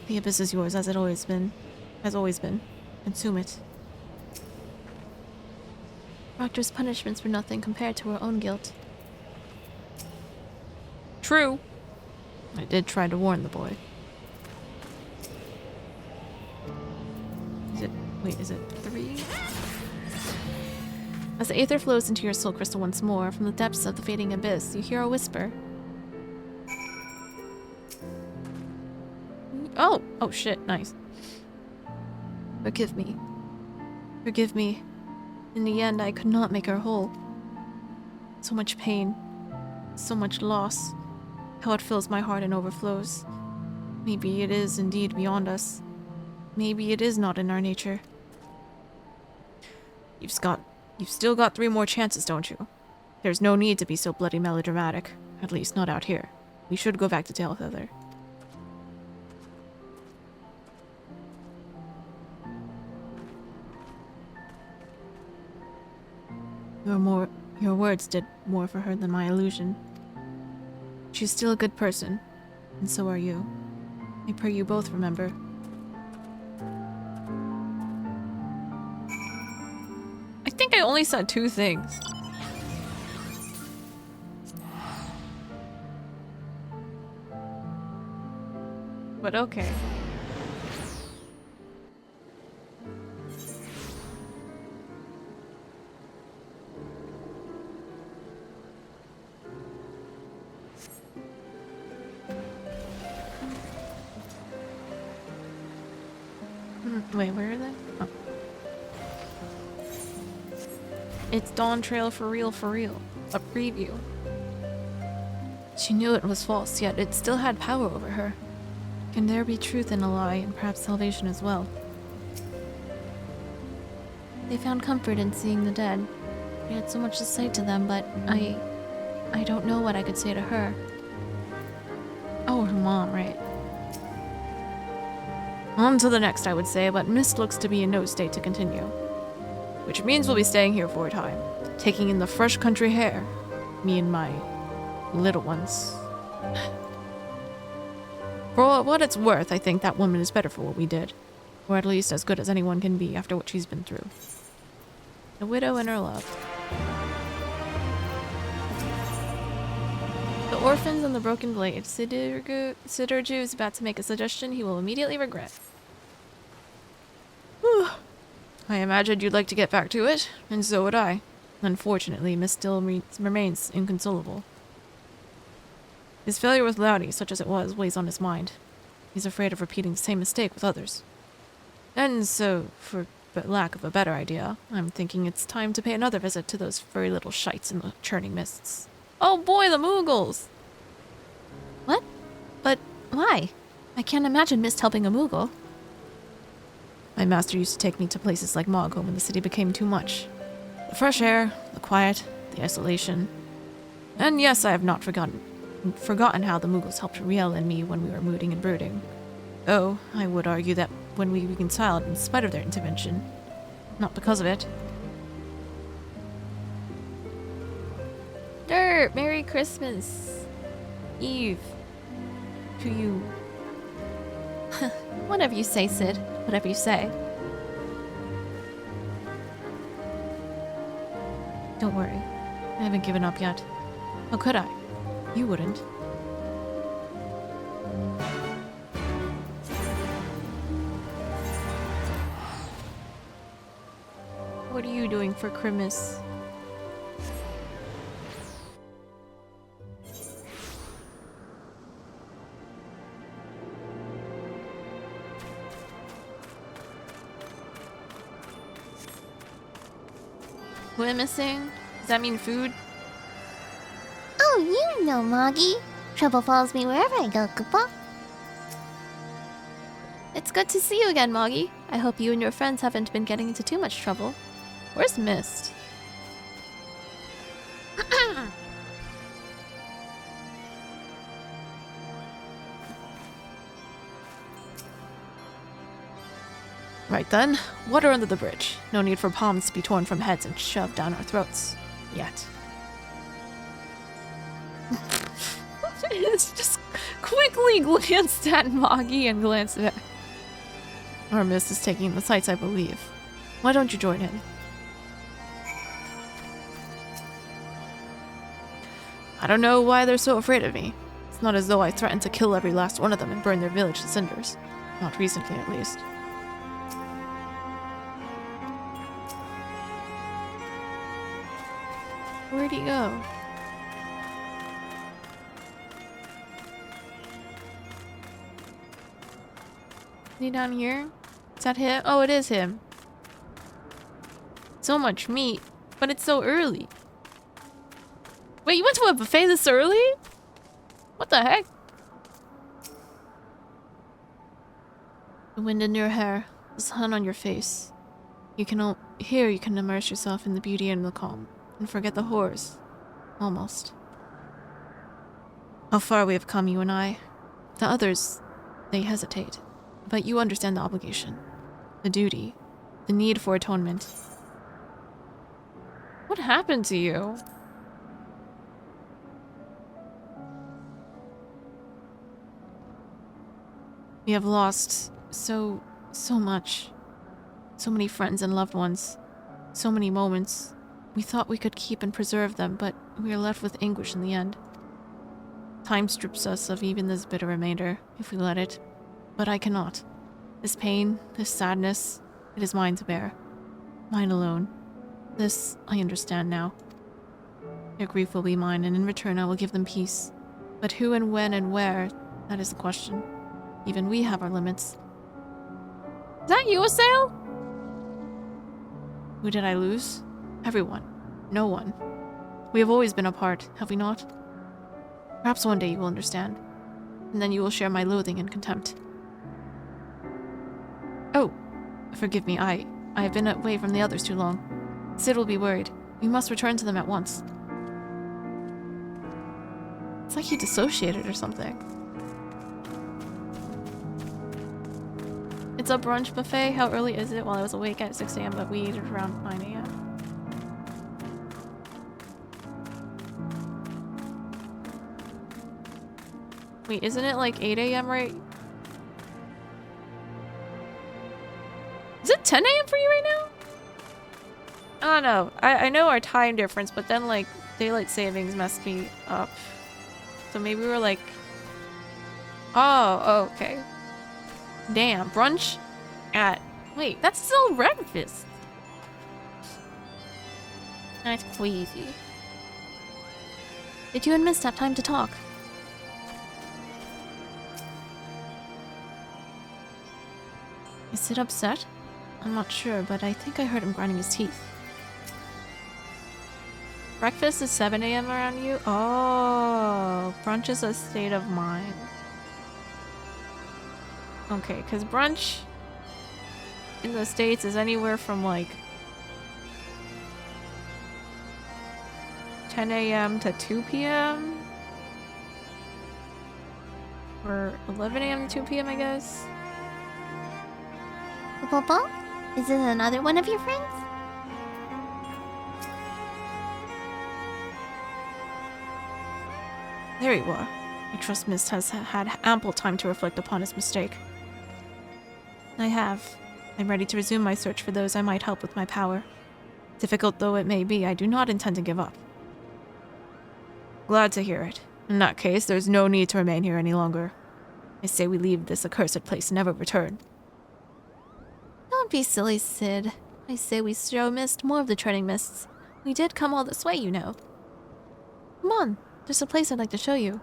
The abyss is yours as it always been. Has always been. Consume it. Proctor's punishments were nothing compared to her own guilt. True. I did try to warn the boy. Is it 3? As the Aether flows into your soul crystal once more, from the depths of the fading abyss, you hear a whisper. Oh! Oh shit, nice. Forgive me. Forgive me. In the end, I could not make her whole. So much pain. So much loss. How it fills my heart and overflows. Maybe it is indeed beyond us. Maybe it is not in our nature. You've still got 3 more chances, don't you? There's no need to be so bloody melodramatic. At least not out here. We should go back to Tailfeather. Your words did more for her than my illusion. She's still a good person, and so are you. I pray you both remember. I think I only said 2 things. But okay. Wait, where are they? Oh. It's Dawn Trail for real, for real. A preview. She knew it was false, yet it still had power over her. Can there be truth in a lie, and perhaps salvation as well? They found comfort in seeing the dead. I had so much to say to them, but I don't know what I could say to her. Oh, her mom, right. On to the next, I would say, but Mist looks to be in no state to continue. Which means we'll be staying here for a time, taking in the fresh country air. Me and my little ones. For what it's worth, I think that woman is better for what we did. Or at least as good as anyone can be after what she's been through. The widow and her love. The orphans and the broken blade. Sidurgu is about to make a suggestion he will immediately regret. Whew. I imagined you'd like to get back to it, and so would I. Unfortunately, Miss still remains inconsolable. His failure with Loudy, such as it was, weighs on his mind. He's afraid of repeating the same mistake with others. And so, for lack of a better idea, I'm thinking it's time to pay another visit to those furry little shites in the churning mists. Oh boy, the Moogles! What? But why? I can't imagine Mist helping a Moogle. My master used to take me to places like Mogholm when the city became too much. The fresh air, the quiet, the isolation. And yes, I have not forgotten how the Moogles helped Riel and me when we were mooting and brooding. Oh, I would argue that when we reconciled in spite of their intervention. Not because of it. Dirt! Merry Christmas! Eve. To you. Whatever you say, Sid. Whatever you say. Don't worry. I haven't given up yet. How could I? You wouldn't. What are you doing for Christmas? We're missing? Does that mean food? Oh, you know, Moggy. Trouble follows me wherever I go, Koopa. It's good to see you again, Moggy. I hope you and your friends haven't been getting into too much trouble. Where's Mist? Right then, water under the bridge. No need for palms to be torn from heads and shoved down our throats. Yet. It's just quickly glanced at Moggy and glanced back. Our Mist is taking the sights, I believe. Why don't you join him? I don't know why they're so afraid of me. It's not as though I threatened to kill every last one of them and burn their village to cinders. Not recently, at least. Where'd he go? Is he down here? Is that him? Oh, it is him. So much meat, but it's so early. Wait, you went to a buffet this early? What the heck? The wind in your hair, the sun on your face. You can here you can immerse yourself in the beauty and the calm, and forget the horrors. Almost. How far we have come, you and I. The others, they hesitate. But you understand the obligation, the duty, the need for atonement. What happened to you? We have lost so much. So many friends and loved ones. So many moments. We thought we could keep and preserve them, but we are left with anguish in the end. Time strips us of even this bitter remainder, if we let it. But I cannot. This pain, this sadness, it is mine to bear. Mine alone. This, I understand now. Their grief will be mine, and in return I will give them peace. But who and when and where, that is the question. Even we have our limits. Is that you, Assail? Who did I lose? Everyone. No one. We have always been apart, have we not? Perhaps one day you will understand. And then you will share my loathing and contempt. Oh, forgive me, I have been away from the others too long. Sid will be worried. We must return to them at once. It's like he dissociated or something. It's a brunch buffet. How early is it? Well, I was awake at 6 a.m., but we ate it around 9 a.m. Wait, isn't it like 8 a.m. right? Is it 10 a.m. for you right now? I don't know. I know our time difference, but then like daylight savings messed me up. So maybe we were like... Oh, okay. Damn, brunch at... Wait, that's still breakfast. That's crazy. Did you and Mist have time to talk? Is Sid upset? I'm not sure, but I think I heard him grinding his teeth. Breakfast is 7 a.m. around you? Oh, brunch is a state of mind. Okay, because brunch in the States is anywhere from like 10 a.m. to 2 p.m. Or 11 a.m. to 2 p.m. I guess. Popo? Is it another one of your friends? There you are. I trust Mist has had ample time to reflect upon his mistake. I have. I'm ready to resume my search for those I might help with my power. Difficult though it may be, I do not intend to give up. Glad to hear it. In that case, there's no need to remain here any longer. I say we leave this accursed place and never return. Don't be silly, Sid. I say we show Mist more of the treading mists. We did come all this way, you know. Come on, there's a place I'd like to show you.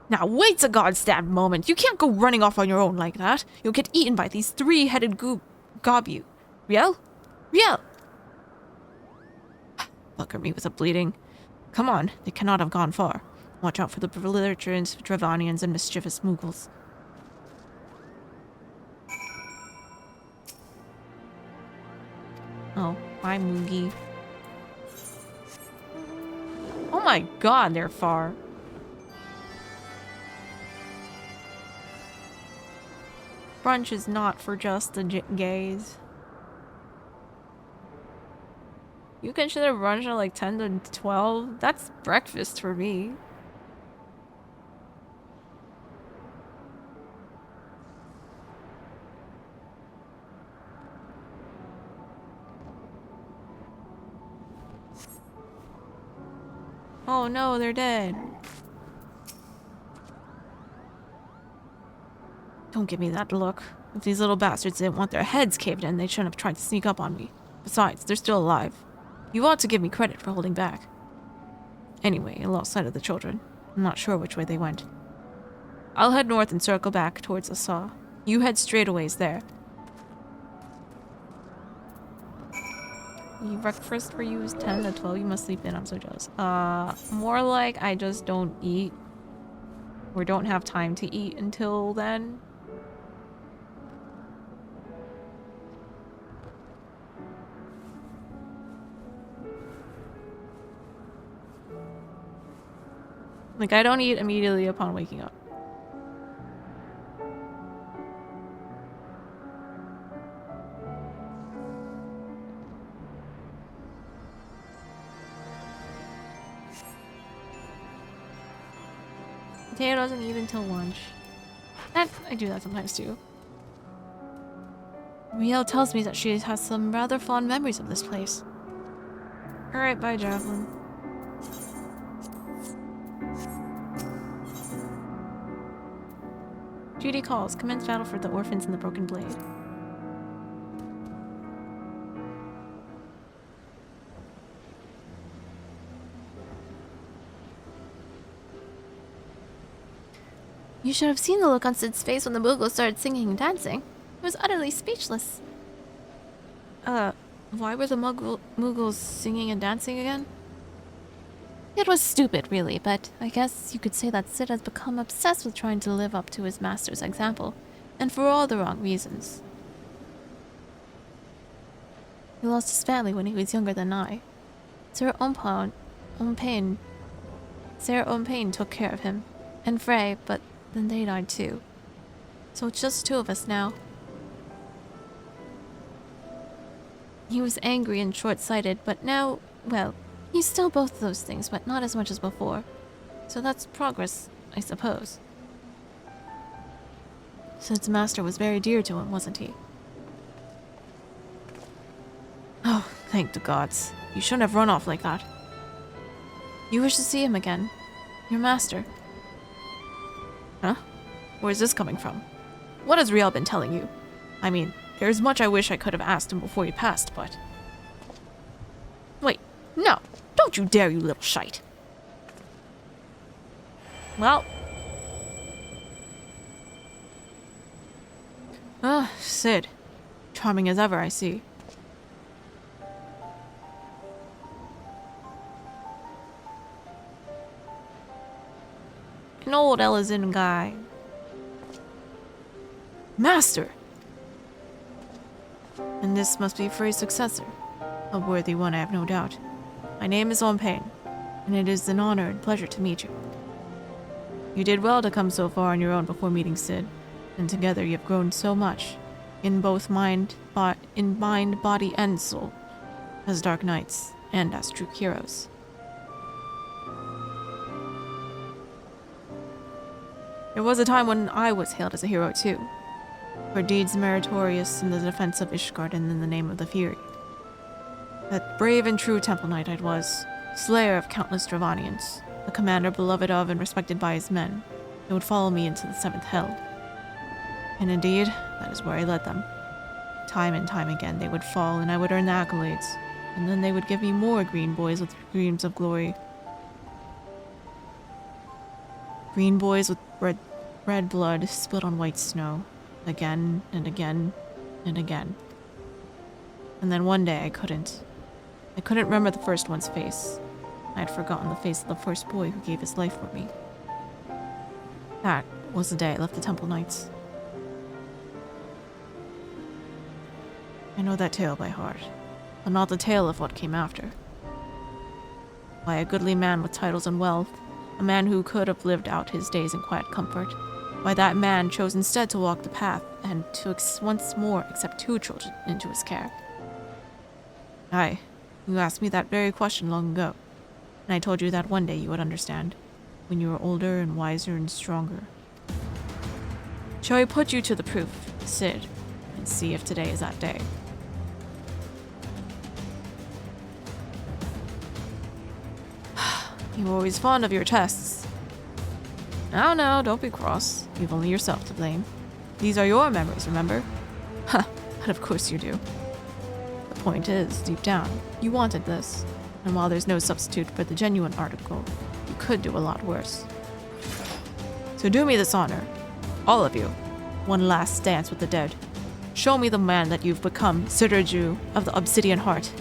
Now wait a goddamn moment. You can't go running off on your own like that. You'll get eaten by these three-headed gob you. Riel? Riel! Fucker me with a bleeding. Come on, they cannot have gone far. Watch out for the belligerent Dravanians and mischievous Mughals. Oh, bye, Moogie. Oh my god, they're far. Brunch is not for just the gays. You consider brunch at like 10 to 12? That's breakfast for me. Oh no, they're dead. Don't give me that look. If these little bastards didn't want their heads caved in, they shouldn't have tried to sneak up on me. Besides, they're still alive. You ought to give me credit for holding back. Anyway, I lost sight of the children. I'm not sure which way they went. I'll head north and circle back towards the saw. You head straight a ways there. Breakfast for you is 10 to 12. You must sleep in. I'm so jealous. More like I just don't eat. Or don't have time to eat until then. Like, I don't eat immediately upon waking up. Taya doesn't eat until lunch. I do that sometimes too. Riel tells me that she has some rather fond memories of this place. Alright, bye, Javelin. Duty calls. Commence battle for the orphans and the broken blade. You should have seen the look on Sid's face when the Mughal started singing and dancing. He was utterly speechless. Why were the Mughals singing and dancing again? It was stupid, really, but I guess you could say that Sid has become obsessed with trying to live up to his master's example, and for all the wrong reasons. He lost his family when he was younger than I. Sarah Ompain took care of him, and Frey, but then they died too. So it's just two of us now. He was angry and short-sighted, but now, well, he's still both of those things, but not as much as before. So that's progress, I suppose. Sid's master was very dear to him, wasn't he? Oh, thank the gods. You shouldn't have run off like that. You wish to see him again. Your master. Huh? Where's this coming from? What has Riel been telling you? I mean, there's much I wish I could have asked him before he passed, but... Wait, no! Don't you dare, you little shite! Well... Sid. Charming as ever, I see. An old Elizin guy. Master! And this must be Frey's successor. A worthy one, I have no doubt. My name is Ompain, and it is an honor and pleasure to meet you. You did well to come so far on your own before meeting Sid, and together you have grown so much, in both mind, body, and soul, as Dark Knights and as true heroes. There was a time when I was hailed as a hero too, for deeds meritorious in the defense of Ishgard and in the name of the Fury. That brave and true Temple Knight I was, slayer of countless Dravanians, a commander beloved of and respected by his men, who would follow me into the seventh hell. And indeed, that is where I led them. Time and time again they would fall and I would earn the accolades, and then they would give me more green boys with dreams of glory. Green boys with red blood spilled on white snow, again and again and again. And then one day I couldn't. I couldn't remember the first one's face. I had forgotten the face of the first boy who gave his life for me. That was the day I left the Temple Knights. I know that tale by heart, but not the tale of what came after. Why, a goodly man with titles and wealth, a man who could have lived out his days in quiet comfort, why that man chose instead to walk the path and to once more accept 2 children into his care. Aye, you asked me that very question long ago, and I told you that one day you would understand, when you were older and wiser and stronger. Shall I put you to the proof, Sid, and see if today is that day? You were always fond of your tests. Now, don't be cross. You've only yourself to blame. These are your memories, remember? Huh, but of course you do. The point is, deep down, you wanted this. And while there's no substitute for the genuine article, you could do a lot worse. So do me this honor, all of you. One last dance with the dead. Show me the man that you've become, Siraju of the Obsidian Heart.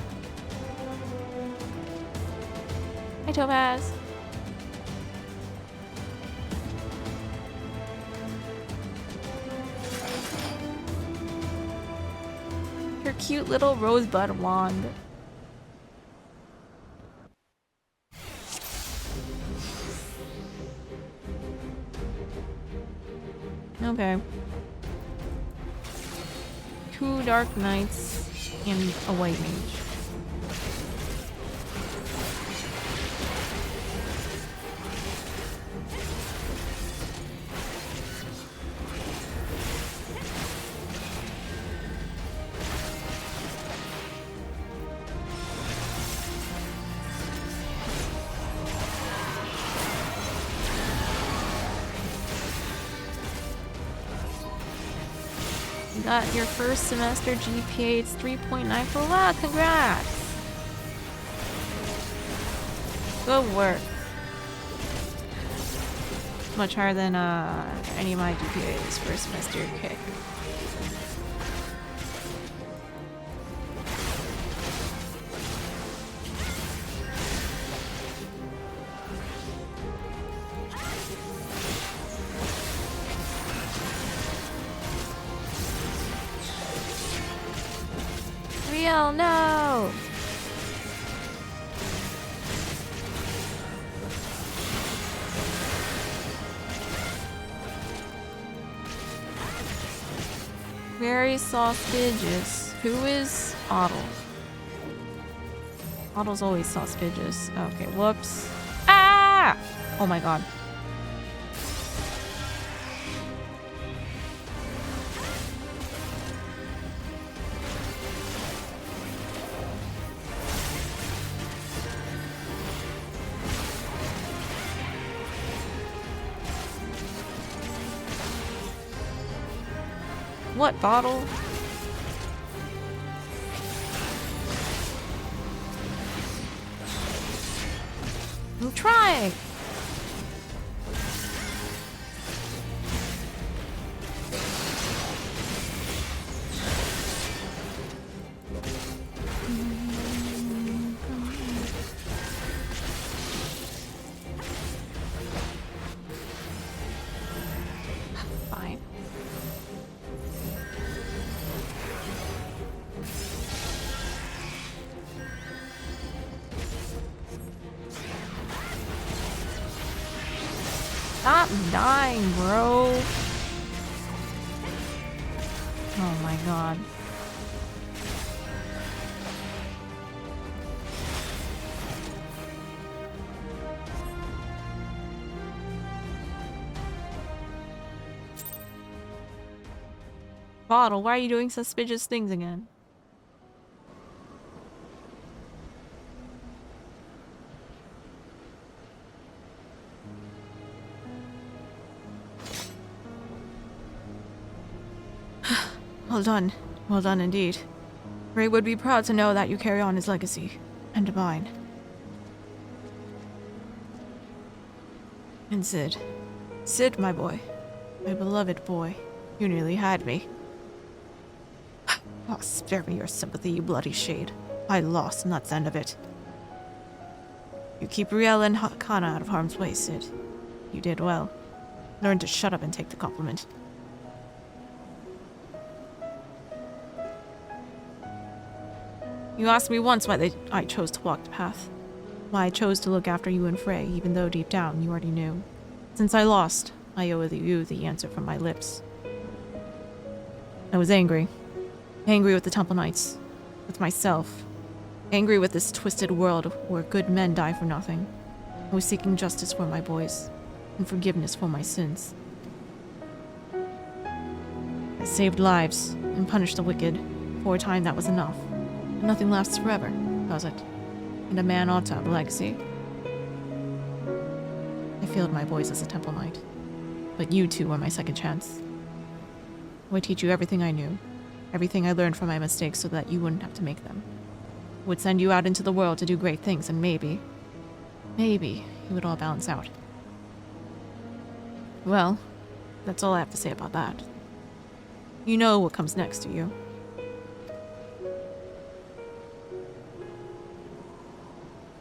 Hi, Topaz. Her cute little rosebud wand. Okay. 2 Dark Knights and a White Mage. You got your first semester GPA, it's 3.94. Wow, congrats! Good work. Much higher than any of my GPAs first semester kick. Real, no! Very sauspicious. Who is Otto? Otto's always sauspicious. Okay, whoops. Ah! Oh my god. What bottle? I'm trying. Fine. Stop dying, bro. Oh my god. Bottle, why are you doing suspicious things again? Well done. Well done indeed. Ray would be proud to know that you carry on his legacy. And mine. And Sid. Sid, my boy. My beloved boy. You nearly had me. Oh, spare me your sympathy, you bloody shade. I lost, and that's the end of it. You keep Riel and Kana out of harm's way, Sid. You did well. Learn to shut up and take the compliment. You asked me once why I chose to walk the path. Why I chose to look after you and Frey, even though deep down you already knew. Since I lost, I owe you the answer from my lips. I was angry. Angry with the Temple Knights. With myself. Angry with this twisted world where good men die for nothing. I was seeking justice for my boys. And forgiveness for my sins. I saved lives and punished the wicked. For a time that was enough. But nothing lasts forever, does it? And a man ought to have a legacy. I failed my boys as a Temple Knight. But you two were my second chance. I would teach you everything I knew. Everything I learned from my mistakes so that you wouldn't have to make them. I would send you out into the world to do great things and maybe it would all balance out. Well, that's all I have to say about that. You know what comes next, do you?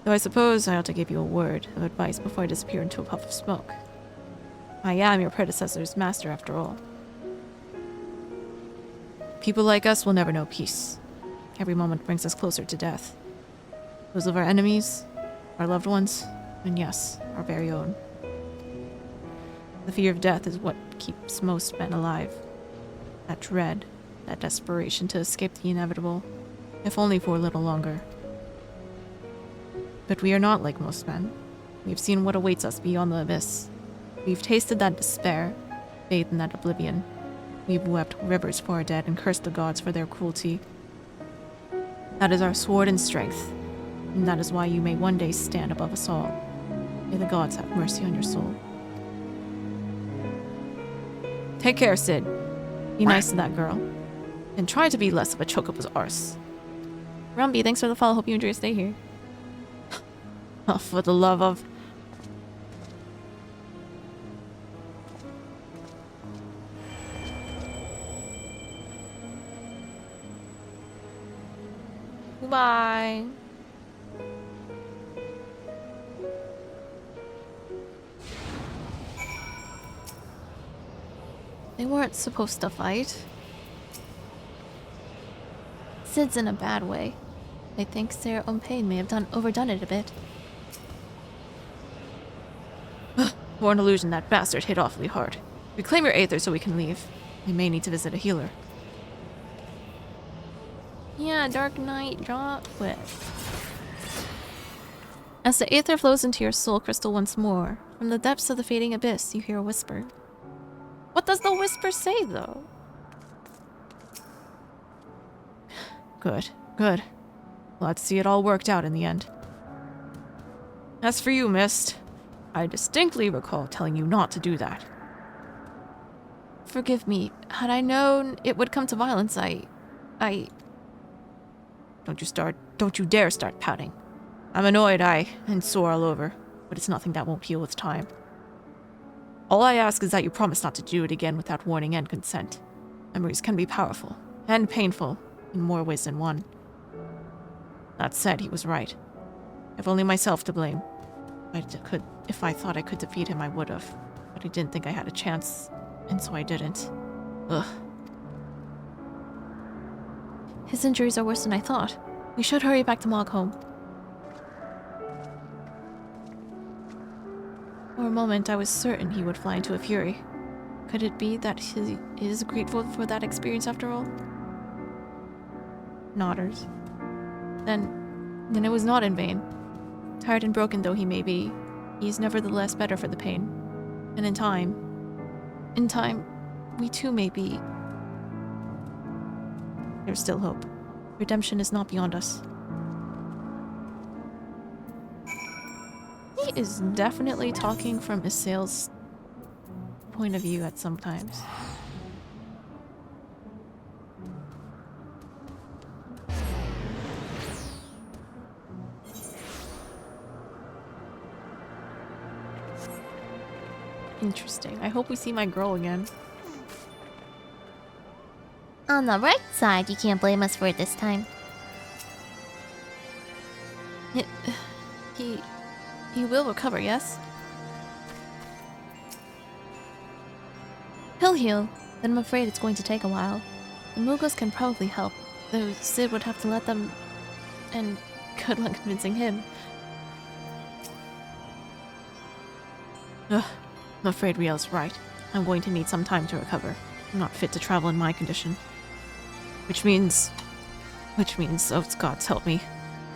Though I suppose I ought to give you a word of advice before I disappear into a puff of smoke. I am your predecessor's master, after all. People like us will never know peace. Every moment brings us closer to death. Those of our enemies, our loved ones, and yes, our very own. The fear of death is what keeps most men alive. That dread, that desperation to escape the inevitable, if only for a little longer. But we are not like most men. We have seen what awaits us beyond the abyss. We've tasted that despair, bathed in that oblivion. We've wept rivers for our dead and cursed the gods for their cruelty. That is our sword and strength, and that is why you may one day stand above us all. May the gods have mercy on your soul. Take care, Sid. Be nice to that girl. And try to be less of a chocobo's arse. Rumby, thanks for the follow. Hope you enjoy your stay here. Oh, for the love of... Bye. They weren't supposed to fight. Sid's in a bad way. I think Sarah O'Pain may have overdone it a bit. For an illusion, that bastard hit awfully hard. Reclaim your Aether so we can leave. We may need to visit a healer. Yeah, Dark Knight, draw quit. As the Aether flows into your soul crystal once more, from the depths of the fading abyss, you hear a whisper. What does the whisper say, though? Good, good. Glad to see it all worked out in the end. As for you, Mist, I distinctly recall telling you not to do that. Forgive me. Had I known it would come to violence, I... Don't you dare start pouting. I'm annoyed, and sore all over, but it's nothing that won't heal with time. All I ask is that you promise not to do it again without warning and consent. Memories can be powerful, and painful, in more ways than one. That said, he was right. I've only myself to blame. If I thought I could defeat him, I would have. But I didn't think I had a chance, and so I didn't. Ugh. His injuries are worse than I thought. We should hurry back to Mogholm. For a moment, I was certain he would fly into a fury. Could it be that he is grateful for that experience after all? Nodders. Then it was not in vain. Tired and broken though he may be, he is nevertheless better for the pain. And in time, we too may be. There's still hope. Redemption is not beyond us. He is definitely talking from Isael's point of view at some times. Interesting. I hope we see my girl again. On the right side, you can't blame us for it this time. He will recover, yes? He'll heal, but I'm afraid it's going to take a while. The Moogles can probably help, though Sid would have to let them... And good luck convincing him. Ugh, I'm afraid Riel's right. I'm going to need some time to recover. I'm not fit to travel in my condition. Which means, oh gods help me,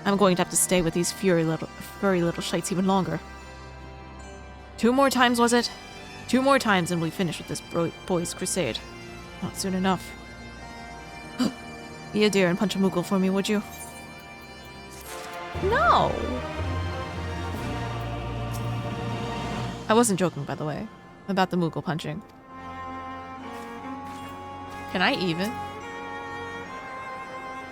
I'm going to have to stay with these furry little shites even longer. 2 more times, was it? 2 more times and we finish with this boys' crusade. Not soon enough. Be a dear and punch a Moogle for me, would you? No! I wasn't joking, by the way, about the Moogle punching. Can I even?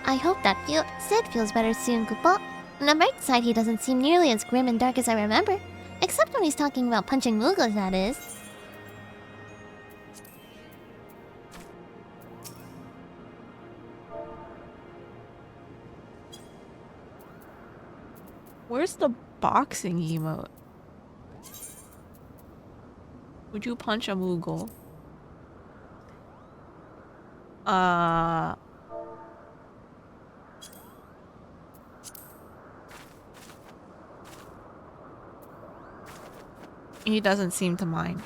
I hope that Sid feels better soon, Koopa. On the right side, he doesn't seem nearly as grim and dark as I remember. Except when he's talking about punching Moogles, that is. Where's the boxing emote? Would you punch a Moogle? He doesn't seem to mind.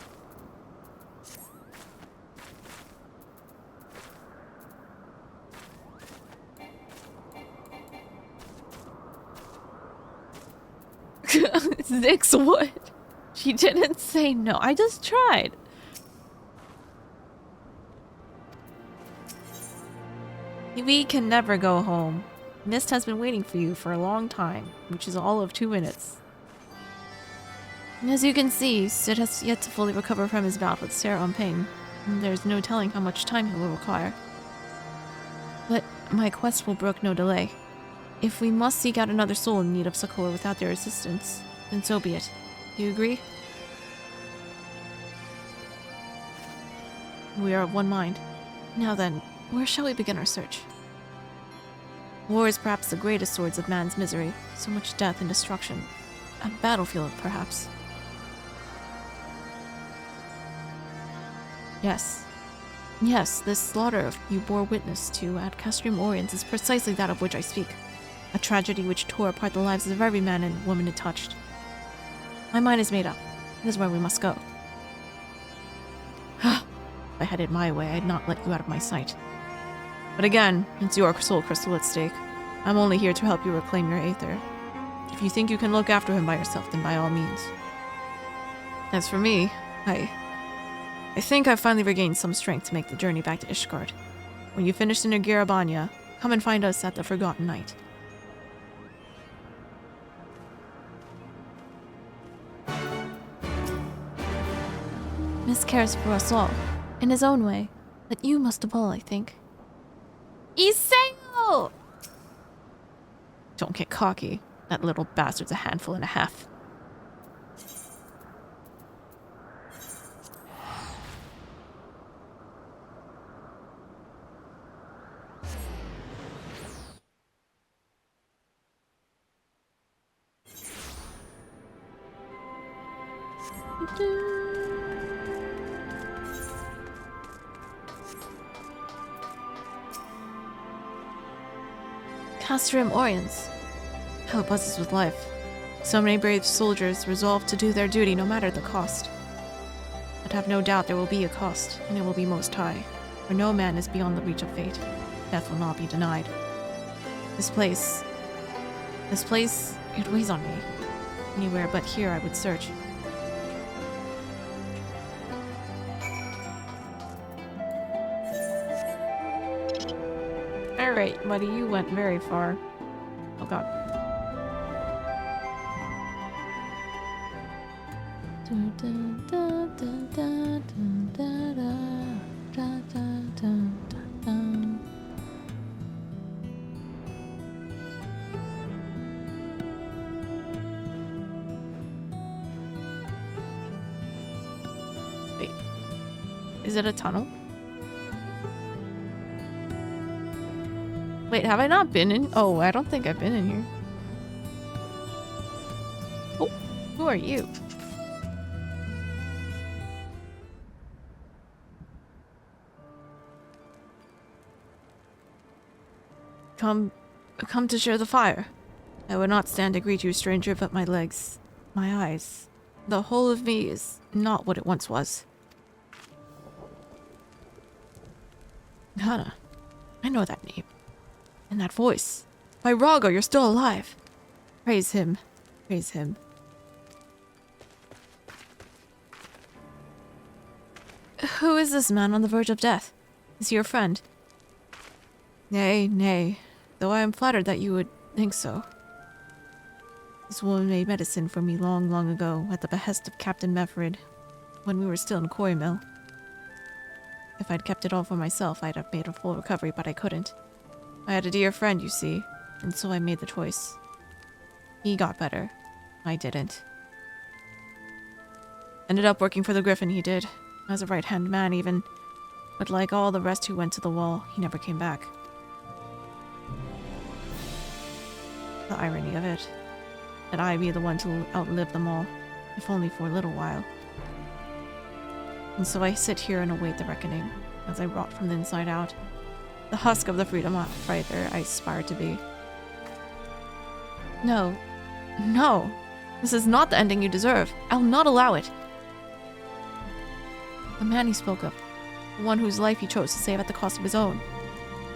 Zix would. She didn't say no. I just tried. We can never go home. Mist has been waiting for you for a long time, which is all of 2 minutes. As you can see, Sid has yet to fully recover from his bout with Sarah on pain, and there's no telling how much time he will require. But my quest will brook no delay. If we must seek out another soul in need of succor without their assistance, then so be it. Do you agree? We are of one mind. Now then, where shall we begin our search? War is perhaps the greatest source of man's misery, so much death and destruction. A battlefield, perhaps. Yes. Yes, this slaughter you bore witness to at Castrum Oriens is precisely that of which I speak. A tragedy which tore apart the lives of every man and woman it touched. My mind is made up. It is where we must go. If I had it my way, I'd not let you out of my sight. But again, it's your soul crystal at stake. I'm only here to help you reclaim your Aether. If you think you can look after him by yourself, then by all means. As for me, I think I've finally regained some strength to make the journey back to Ishgard. When you finish in Agirabanya, come and find us at the Forgotten Night. Miss cares for us all, in his own way, but you most of all, I think. Iseo! Don't get cocky. That little bastard's a handful and a half. Castrum Oriens. How it buzzes with life. So many brave soldiers resolved to do their duty no matter the cost. But have no doubt there will be a cost, and it will be most high, for no man is beyond the reach of fate. Death will not be denied. This place, it weighs on me. Anywhere but here I would search. Alright, buddy, you went very far. Oh god. Wait. Is it a tunnel? Wait, have I not been in? Oh, I don't think I've been in here. Oh, who are you? Come to share the fire. I would not stand to greet you, stranger, but my legs, my eyes, the whole of me is not what it once was. Hana, I know that name. And that voice. By Rago, you're still alive. Praise him. Praise him. Who is this man on the verge of death? Is he your friend? Nay, nay. Though I am flattered that you would think so. This woman made medicine for me long, long ago at the behest of Captain Meffred, when we were still in Koi Mill. If I'd kept it all for myself, I'd have made a full recovery, but I couldn't. I had a dear friend, you see, and so I made the choice. He got better. I didn't. Ended up working for the Griffin, he did. As a right-hand man, even. But like all the rest who went to the wall, he never came back. The irony of it. That I be the one to outlive them all, if only for a little while. And so I sit here and await the reckoning, as I rot from the inside out. The husk of the freedom fighter I aspire to be. No. No! This is not the ending you deserve. I'll not allow it. The man he spoke of, the one whose life he chose to save at the cost of his own.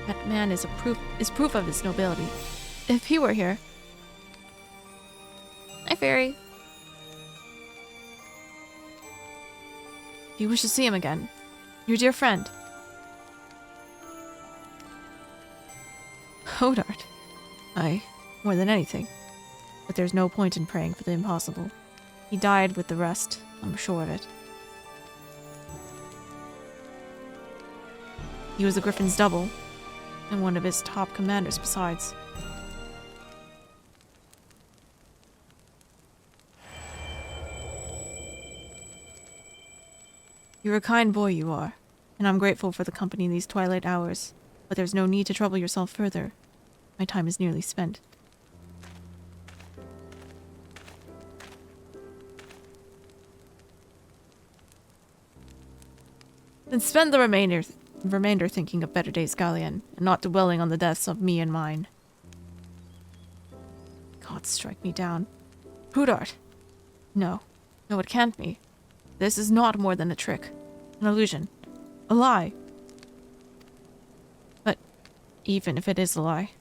That man is proof of his nobility. If he were here... Hi, Fairy. You wish to see him again. Your dear friend. Hodart. Aye, more than anything. But there's no point in praying for the impossible. He died with the rest, I'm sure of it. He was the Griffin's double, and one of his top commanders besides. You're a kind boy, you are, and I'm grateful for the company in these twilight hours, but there's no need to trouble yourself further. My time is nearly spent. Then spend the remainder thinking of better days, Galleon, and not dwelling on the deaths of me and mine. God, strike me down. Hodart! No. No, it can't be. This is not more than a trick. An illusion. A lie. But even if it is a lie,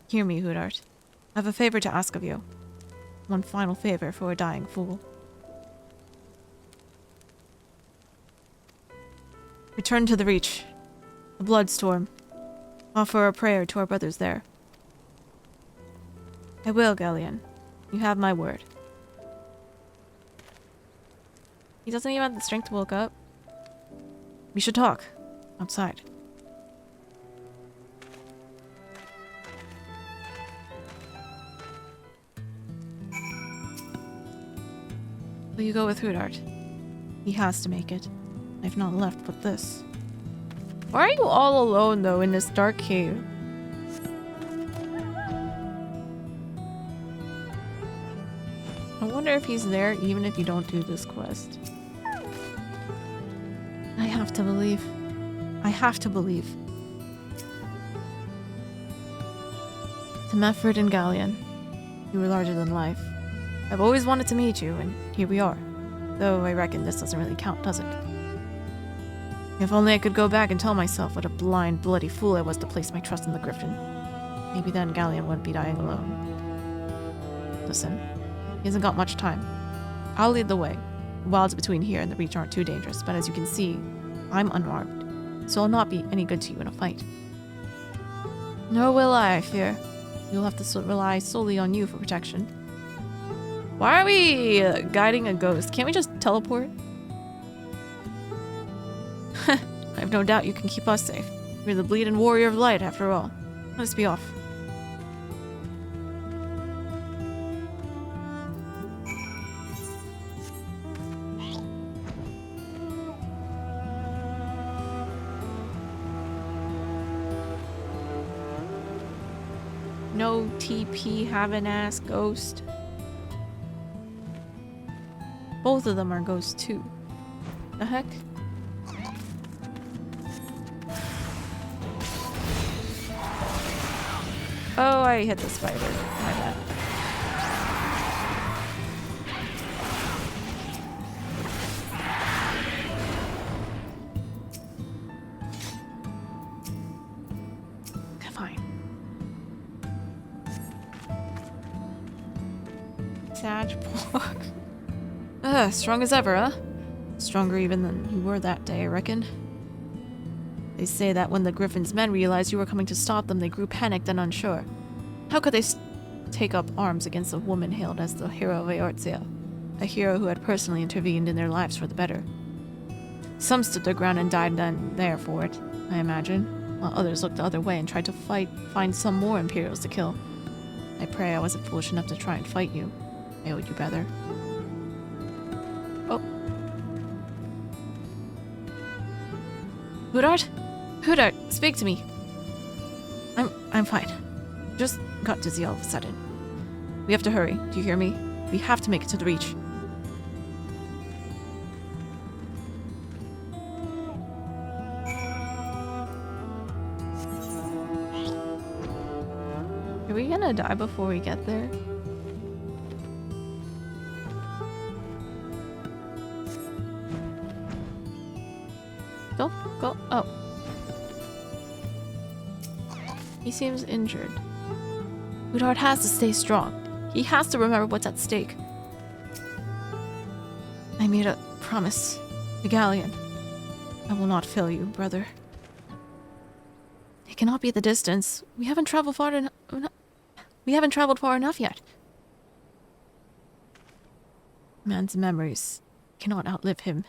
hear me, Hodart. I have a favor to ask of you. One final favor for a dying fool. Return to the Reach. The Bloodstorm. Offer a prayer to our brothers there. I will, Galleon. You have my word. He doesn't even have the strength to woke up. We should talk. Outside. Will you go with Hodart? He has to make it. I've not left but this. Why are you all alone, though, in this dark cave? I wonder if he's there even if you don't do this quest. I have to believe. I have to believe. To Meffred and Galleon, you were larger than life. I've always wanted to meet you, and here we are. Though I reckon this doesn't really count, does it? If only I could go back and tell myself what a blind, bloody fool I was to place my trust in the Griffin. Maybe then Galleon wouldn't be dying alone. Listen, he hasn't got much time. I'll lead the way. The wilds between here and the Reach aren't too dangerous, but as you can see, I'm unarmed, so I'll not be any good to you in a fight. Nor will I fear. You'll have to rely solely on you for protection. Why are we guiding a ghost? Can't we just teleport? I have no doubt you can keep us safe. You're the bleeding warrior of light, after all. Let us be off. no TP having ass ghost. Both of them are ghosts too. The heck? Oh, I hit the spider. My bad. Okay, fine. Sag pork. Strong as ever, huh? Stronger even than you were that day, I reckon. They say that when the Griffin's men realized you were coming to stop them, they grew panicked and unsure. How could they take up arms against a woman hailed as the hero of Eorzea, a hero who had personally intervened in their lives for the better? Some stood their ground and died then and there for it, I imagine, while others looked the other way and tried to find some more Imperials to kill. I pray I wasn't foolish enough to try and fight you. I owed you better. Oh. Hudart? Hudart, speak to me. I'm fine. Just got dizzy all of a sudden. We have to hurry. Do you hear me? We have to make it to the Reach. Are we gonna die before we get there? Go, go, oh. He seems injured. Udard has to stay strong. He has to remember what's at stake. I made a promise. The Galleon. I will not fail you, brother. It cannot be the distance. We haven't traveled far enough. We haven't traveled far enough yet. Man's memories cannot outlive him.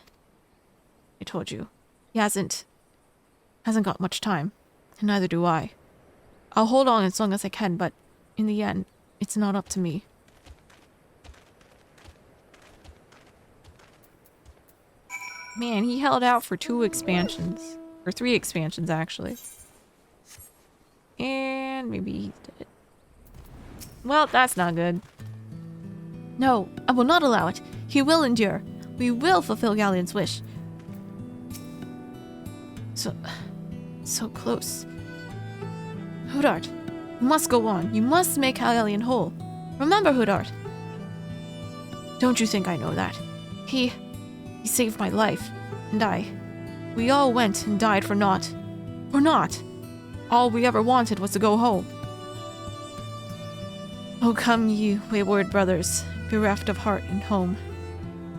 I told you. He hasn't got much time, and neither do I. I'll hold on as long as I can, but in the end, it's not up to me. Man, he held out for 2 expansions. Or 3 expansions, actually. And maybe he's dead. Well, that's not good. No, I will not allow it. He will endure. We will fulfill Galleon's wish. So close. Hudart, you must go on. You must make Galleon whole. Remember, Hudart. Don't you think I know that? He saved my life. And we all went and died for naught. For naught. All we ever wanted was to go home. Oh, come ye, wayward brothers, bereft of heart and home.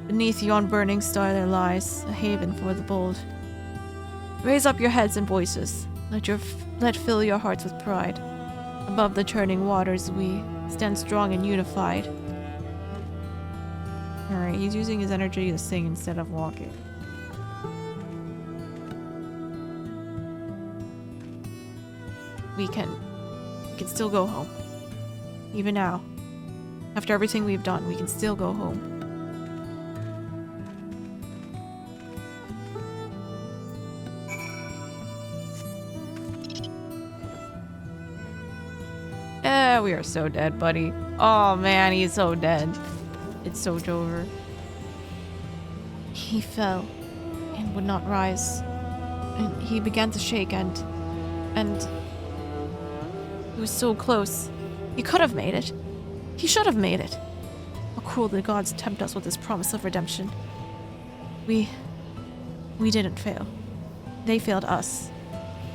Beneath yon burning star there lies a haven for the bold. Raise up your heads and voices. Let fill your hearts with pride. Above the churning waters we stand strong and unified. Alright, he's using his energy to sing instead of walking. We can still go home. Even now. After everything we've done, we can still go home. We are so dead, buddy. Oh man, he's so dead. It's so over. He fell and would not rise. And he began to shake and he was so close. He could have made it. He should have made it. How cruel the gods tempt us with this promise of redemption. We didn't fail. They failed us.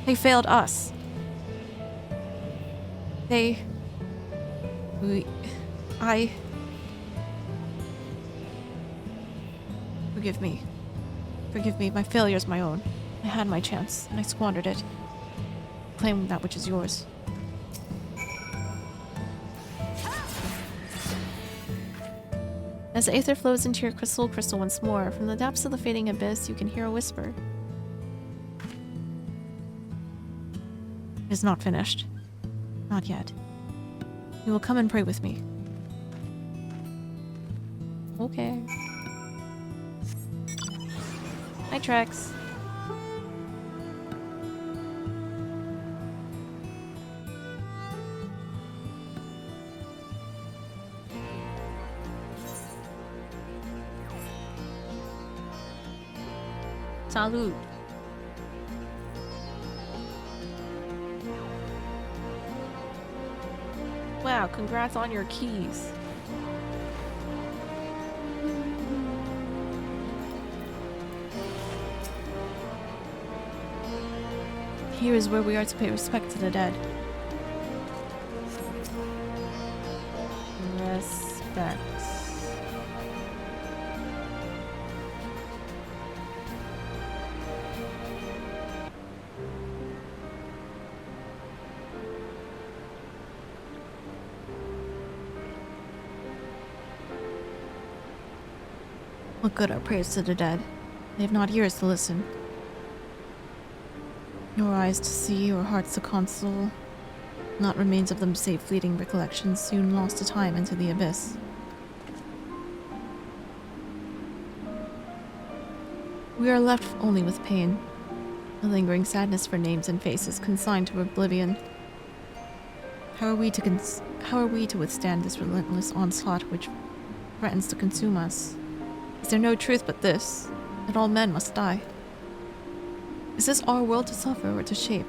They failed us. Forgive me. Forgive me, my failure's my own. I had my chance, and I squandered it. Claim that which is yours. As the aether flows into your crystal once more, from the depths of the fading abyss, you can hear a whisper. It is not finished. Not yet. You will come and pray with me. Okay. Hi, Trex. Salud. Wow, congrats on your keys. Here is where we are to pay respect to the dead. Respect. What good are prayers to the dead? They have not ears to listen, nor eyes to see, or hearts to console. Not remains of them save fleeting recollections, soon lost to time into the abyss. We are left only with pain, a lingering sadness for names and faces consigned to oblivion. How are we to withstand this relentless onslaught which threatens to consume us? Is there no truth but this, that all men must die? Is this our world to suffer or to shape?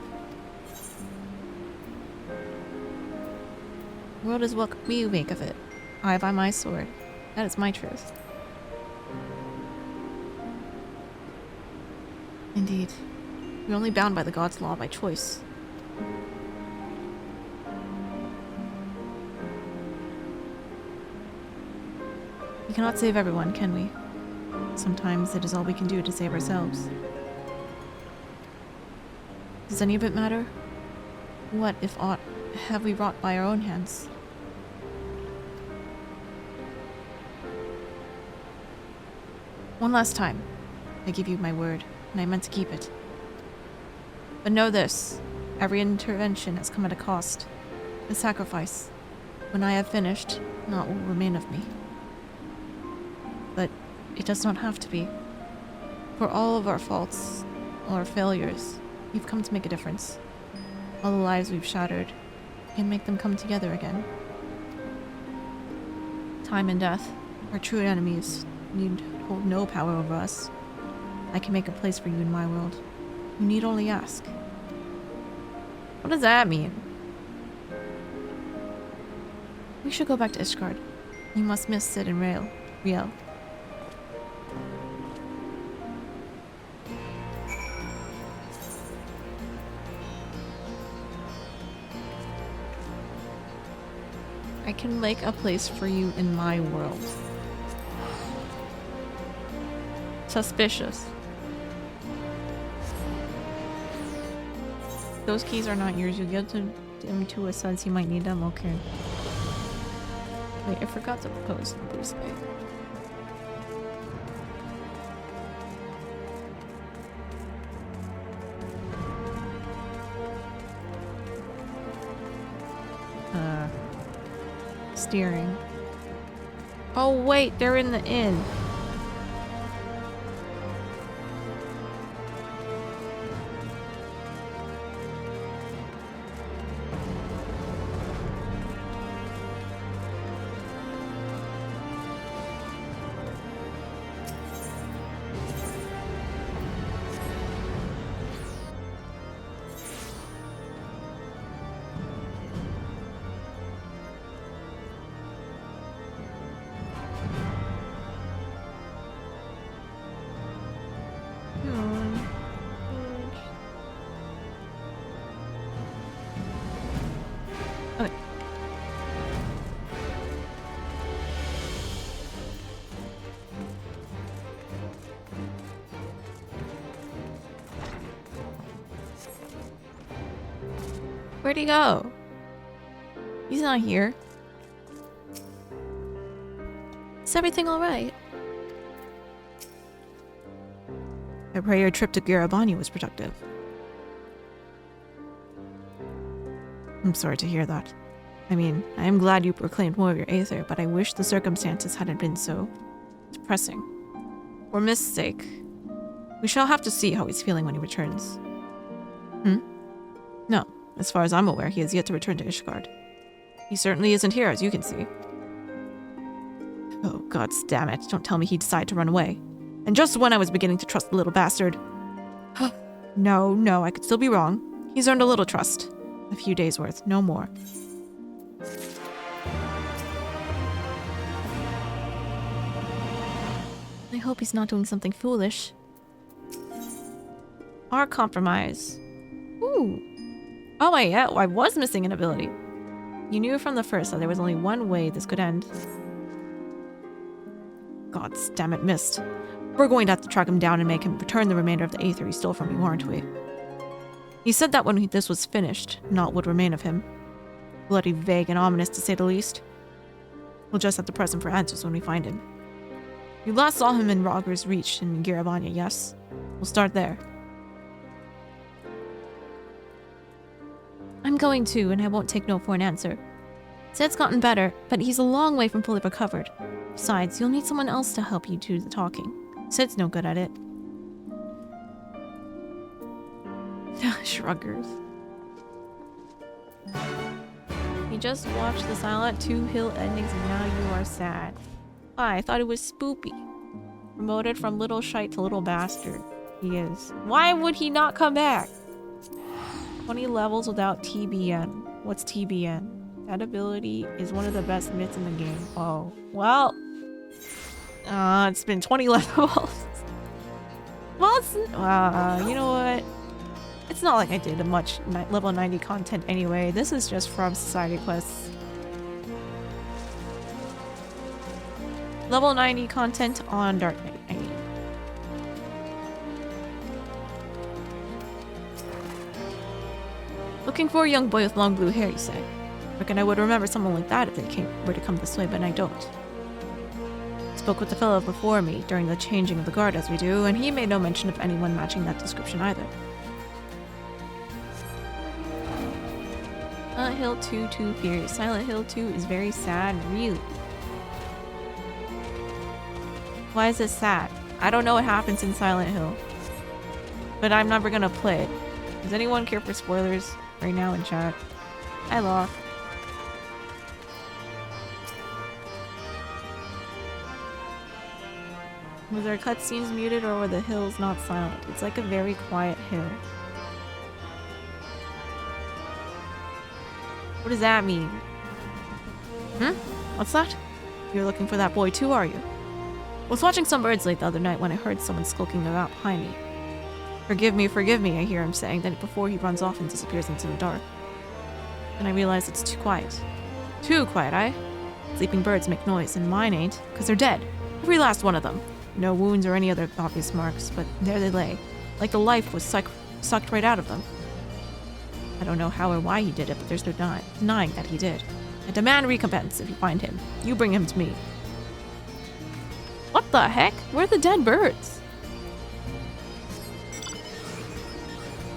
The world is what we make of it. I by my sword. That is my truth. Indeed. We're only bound by the god's law by choice. We cannot save everyone, can we? Sometimes it is all we can do to save ourselves. Does any of it matter? What, if aught, have we wrought by our own hands? One last time, I give you my word, and I meant to keep it. But know this, every intervention has come at a cost, a sacrifice. When I have finished, naught will remain of me. But it does not have to be. For all of our faults, all our failures, we've come to make a difference. All the lives we've shattered, we can make them come together again. Time and death, our true enemies, need hold no power over us. I can make a place for you in my world. You need only ask. What does that mean? We should go back to Ishgard. You must miss Sid and Riel. I can make a place for you in my world. Suspicious. Those keys are not yours. You give them to us since you might need them. Okay. Wait, I forgot to post the blue sky. Steering. Oh wait, they're in the inn. Okay. Where'd he go? He's not here. Is everything alright? I pray your trip to Garabani was productive. I'm sorry to hear that. I mean, I am glad you proclaimed more of your Aether, but I wish the circumstances hadn't been so depressing. For Mist's sake, we shall have to see how he's feeling when he returns. No, as far as I'm aware, he has yet to return to Ishgard. He certainly isn't here, as you can see. Oh, God damn it, don't tell me he decided to run away. And just when I was beginning to trust the little bastard. No, I could still be wrong. He's earned a little trust. A few days' worth, no more. I hope he's not doing something foolish. Our compromise. Ooh. Oh wait, yeah, I was missing an ability. You knew from the first that there was only one way this could end. God damn it, missed. We're going to have to track him down and make him return the remainder of the Aether he stole from me, weren't we? He said that when this was finished, naught would remain of him. Bloody vague and ominous, to say the least. We'll just have to press him for answers when we find him. You last saw him in Rogger's Reach in Girabanya, yes? We'll start there. I'm going to, and I won't take no for an answer. Sid's gotten better, but he's a long way from fully recovered. Besides, you'll need someone else to help you do the talking. Sid's no good at it. Shruggers. You just watched the Silent 2 Hill endings and now you are sad. Why, I thought it was spoopy. Promoted from little shite to little bastard. He is. Why would he not come back? 20 levels without TBN. What's TBN? That ability is one of the best myths in the game. Oh, well. It's been 20 levels. Well, it's, you know what? It's not like I did much level 90 content anyway. This is just from Society Quests. Level 90 content on Dark Knight, I mean. Looking for a young boy with long blue hair, you say? Reckon I would remember someone like that if they were to come this way, but I don't. Spoke with the fellow before me during the changing of the guard as we do, and he made no mention of anyone matching that description either. Silent Hill 2 too furious. Silent Hill 2 is very sad, really. Why is it sad? I don't know what happens in Silent Hill. But I'm never gonna play it. Does anyone care for spoilers right now in chat? Hi, Loth. Was our cutscenes muted or were the hills not silent? It's like a very quiet hill. What does that mean? What's that? You're looking for that boy too, are you? I was watching some birds late the other night when I heard someone skulking about behind me. Forgive me, I hear him saying, then before he runs off and disappears into the dark. Then I realize it's too quiet. Too quiet, eh? Sleeping birds make noise, and mine ain't, because they're dead. Every last one of them. No wounds or any other obvious marks, but there they lay. Like the life was sucked right out of them. I don't know how or why he did it, but there's no denying that he did. I demand recompense if you find him. You bring him to me. What the heck? Where are the dead birds?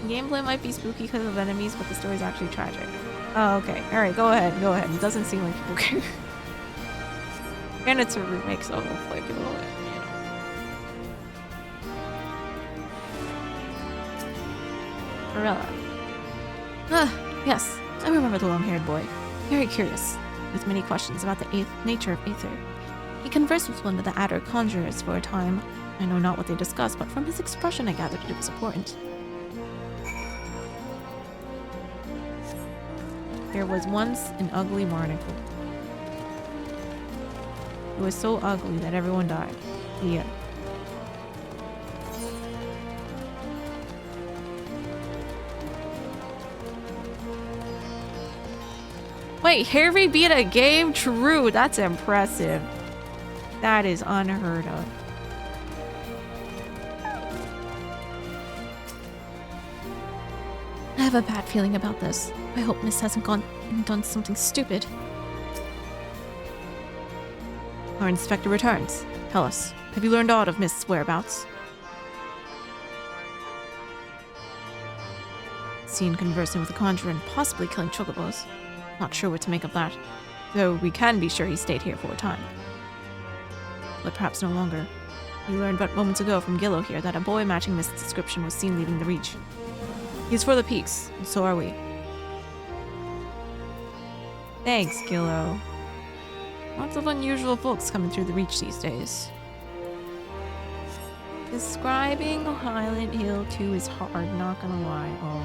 Gameplay might be spooky because of enemies, but the story's actually tragic. Oh, okay. Alright, go ahead. It doesn't seem like people care. And it's a remake, so hopefully people will, Arella. Yes. I remember the long-haired boy. Very curious, with many questions about the nature of Aether. He conversed with one of the Adder conjurers for a time. I know not what they discussed, but from his expression I gathered it was important. There was once an ugly barnacle. It was so ugly that everyone died. Yeah. Wait, Harvey beat a game? True, that's impressive. That is unheard of. I have a bad feeling about this. I hope Miss hasn't gone and done something stupid. Our inspector returns. Tell us, have you learned aught of Miss' whereabouts? Seen conversing with a conjurer and possibly killing chocobos. Not sure what to make of that, though we can be sure he stayed here for a time. But perhaps no longer. We learned but moments ago from Gillo here that a boy matching this description was seen leaving the Reach. He's for the peaks, and so are we. Thanks, Gillo. Lots of unusual folks coming through the Reach these days. Describing Highland Hill 2 is hard, not gonna lie. Oh.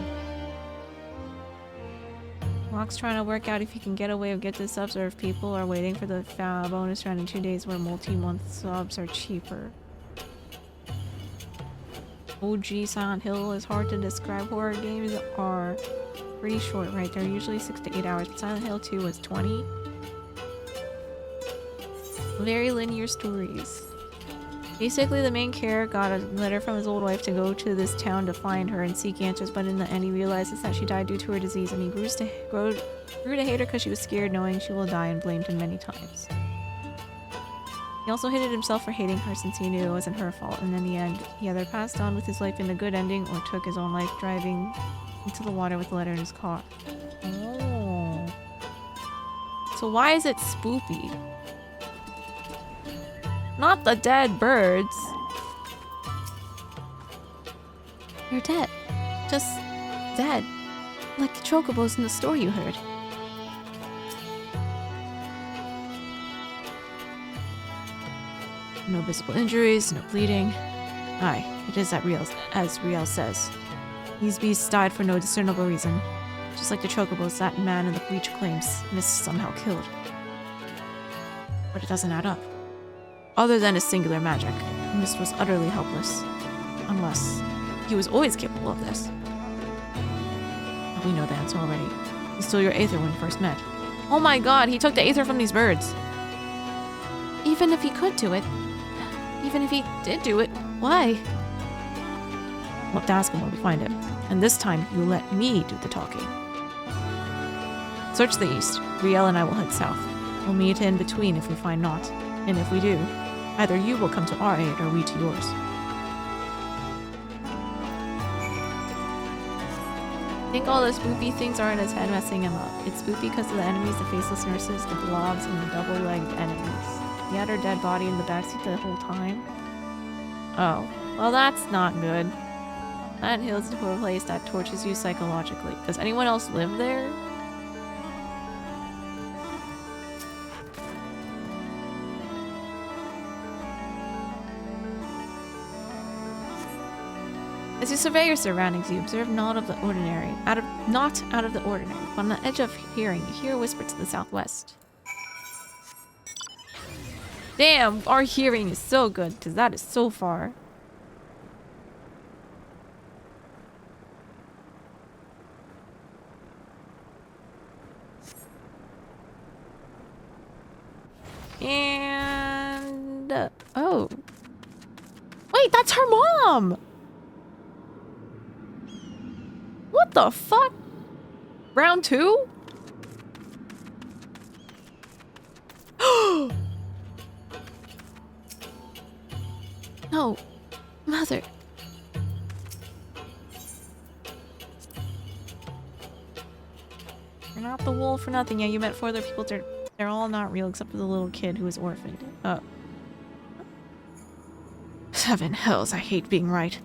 Rock's trying to work out if he can get away or get the subs, or if people are waiting for the bonus round in 2 days where multi-month subs are cheaper. OG Silent Hill is hard to describe. Horror games are pretty short, right? They're usually 6 to 8 hours, but Silent Hill 2 was 20. Very linear stories. Basically, the main character got a letter from his old wife to go to this town to find her and seek answers, but in the end he realizes that she died due to her disease, and he grew to hate her because she was scared knowing she will die, and blamed him many times. He also hated himself for hating her since he knew it wasn't her fault, and in the end, he either passed on with his life in a good ending or took his own life driving into the water with the letter in his car. Oh. So why is it spoopy? Not the dead birds. They're dead. Just dead. Like the chocobos in the story you heard. No visible injuries, no bleeding. Aye, it is as Riel says. These beasts died for no discernible reason. Just like the chocobos that man in the breach claims Mist somehow killed. But it doesn't add up. Other than his singular magic, Mist was utterly helpless. Unless he was always capable of this. But we know the answer already. He stole your Aether when we first met. Oh my god, he took the Aether from these birds! Even if he could do it. Even if he did do it, why? We'll have to ask him when we find him. And this time, you let me do the talking. Search the east. Riel and I will head south. We'll meet in between if we find naught. And if we do, either you will come to our aid or we to yours. I think all the spoopy things are in his head messing him up. It's spoopy because of the enemies, the faceless nurses, the blobs, and the double-legged enemies. He had her dead body in the backseat the whole time. Oh, well that's not good. Silent Hill is a place that tortures you psychologically. Does anyone else live there? As you survey your surroundings, you observe not out of the ordinary. But on the edge of hearing, you hear a whisper to the southwest. Damn, our hearing is so good, because that is so far. And... oh. Wait, that's her mom! What the fuck? Round 2? No. Mother. You're not the wolf for nothing. Yeah, you met 4 other people. They're all not real except for the little kid who was orphaned. Oh. 7 hells, I hate being right.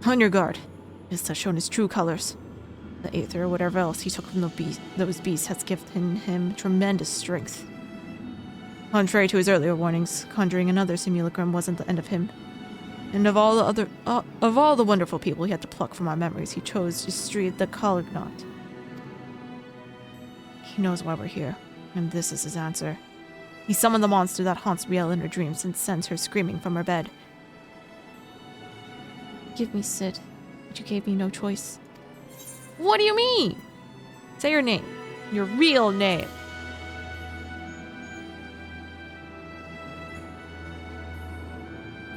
On your guard. Mist has shown his true colors. The Aether or whatever else he took from those beasts has given him tremendous strength. Contrary to his earlier warnings, conjuring another simulacrum wasn't the end of him. And of all the wonderful people he had to pluck from our memories, he chose to street the Colignant. He knows why we're here, and this is his answer. He summoned the monster that haunts Riel in her dreams and sends her screaming from her bed. Give me Sid, but you gave me no choice. What do you mean? Say your name. Your real name.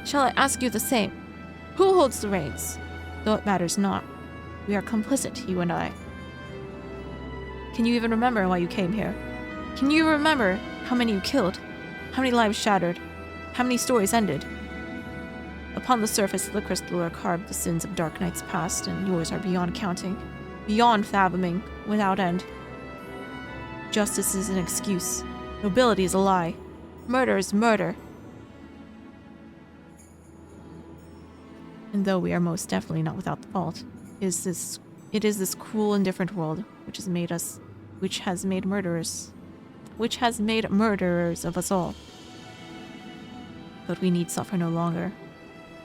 Shall I ask you the same? Who holds the reins? Though it matters not. We are complicit, you and I. Can you even remember why you came here? Can you remember how many you killed? How many lives shattered? How many stories ended? Upon the surface of the crystal are carved the sins of dark nights past, and yours are beyond counting, beyond fathoming, without end. Justice is an excuse. Nobility is a lie. Murder is murder. And though we are most definitely not without the fault, it is this cruel and different world which has made murderers. which has made murderers of us all. But we need suffer no longer.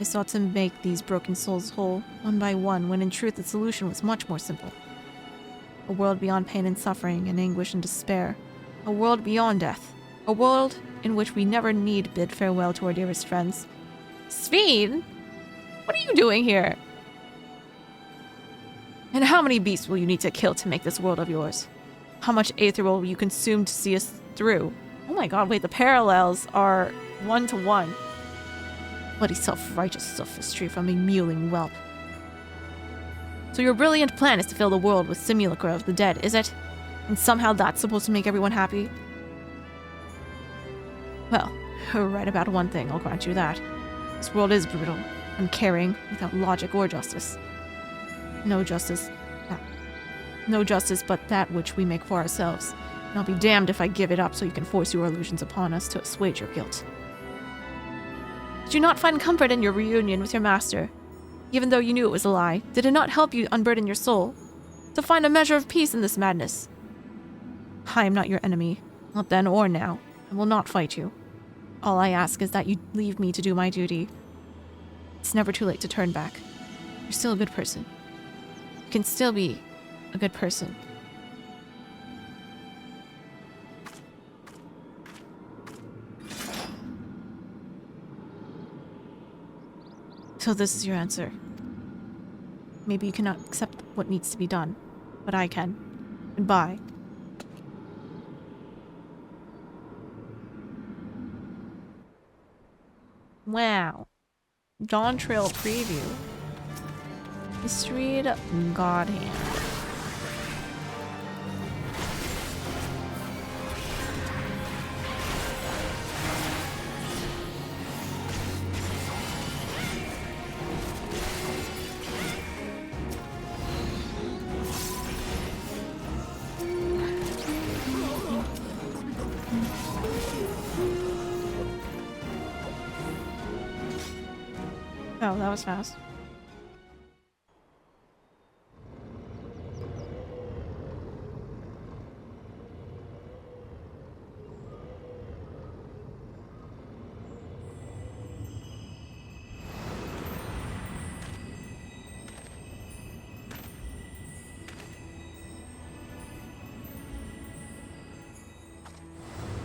I sought to make these broken souls whole, one by one, when in truth the solution was much more simple. A world beyond pain and suffering and anguish and despair. A world beyond death. A world in which we never need bid farewell to our dearest friends. Sveen? What are you doing here? And how many beasts will you need to kill to make this world of yours? How much aether will you consume to see us through? Oh my god, wait, the parallels are 1-to-1. Bloody self-righteous sophistry from a mewling whelp. So your brilliant plan is to fill the world with simulacra of the dead, is it? And somehow that's supposed to make everyone happy? Well, you're right about one thing, I'll grant you that. This world is brutal, uncaring, without logic or justice. No justice but that which we make for ourselves. And I'll be damned if I give it up so you can force your illusions upon us to assuage your guilt. Did you not find comfort in your reunion with your master? Even though you knew it was a lie, did it not help you unburden your soul? To find a measure of peace in this madness? I am not your enemy, not then or now. I will not fight you. All I ask is that you leave me to do my duty. It's never too late to turn back. You're still a good person. You can still be a good person. So this is your answer. Maybe you cannot accept what needs to be done, but I can. Goodbye. Wow. Dawn Trail preview. Historied God Hand. Oh, that was fast.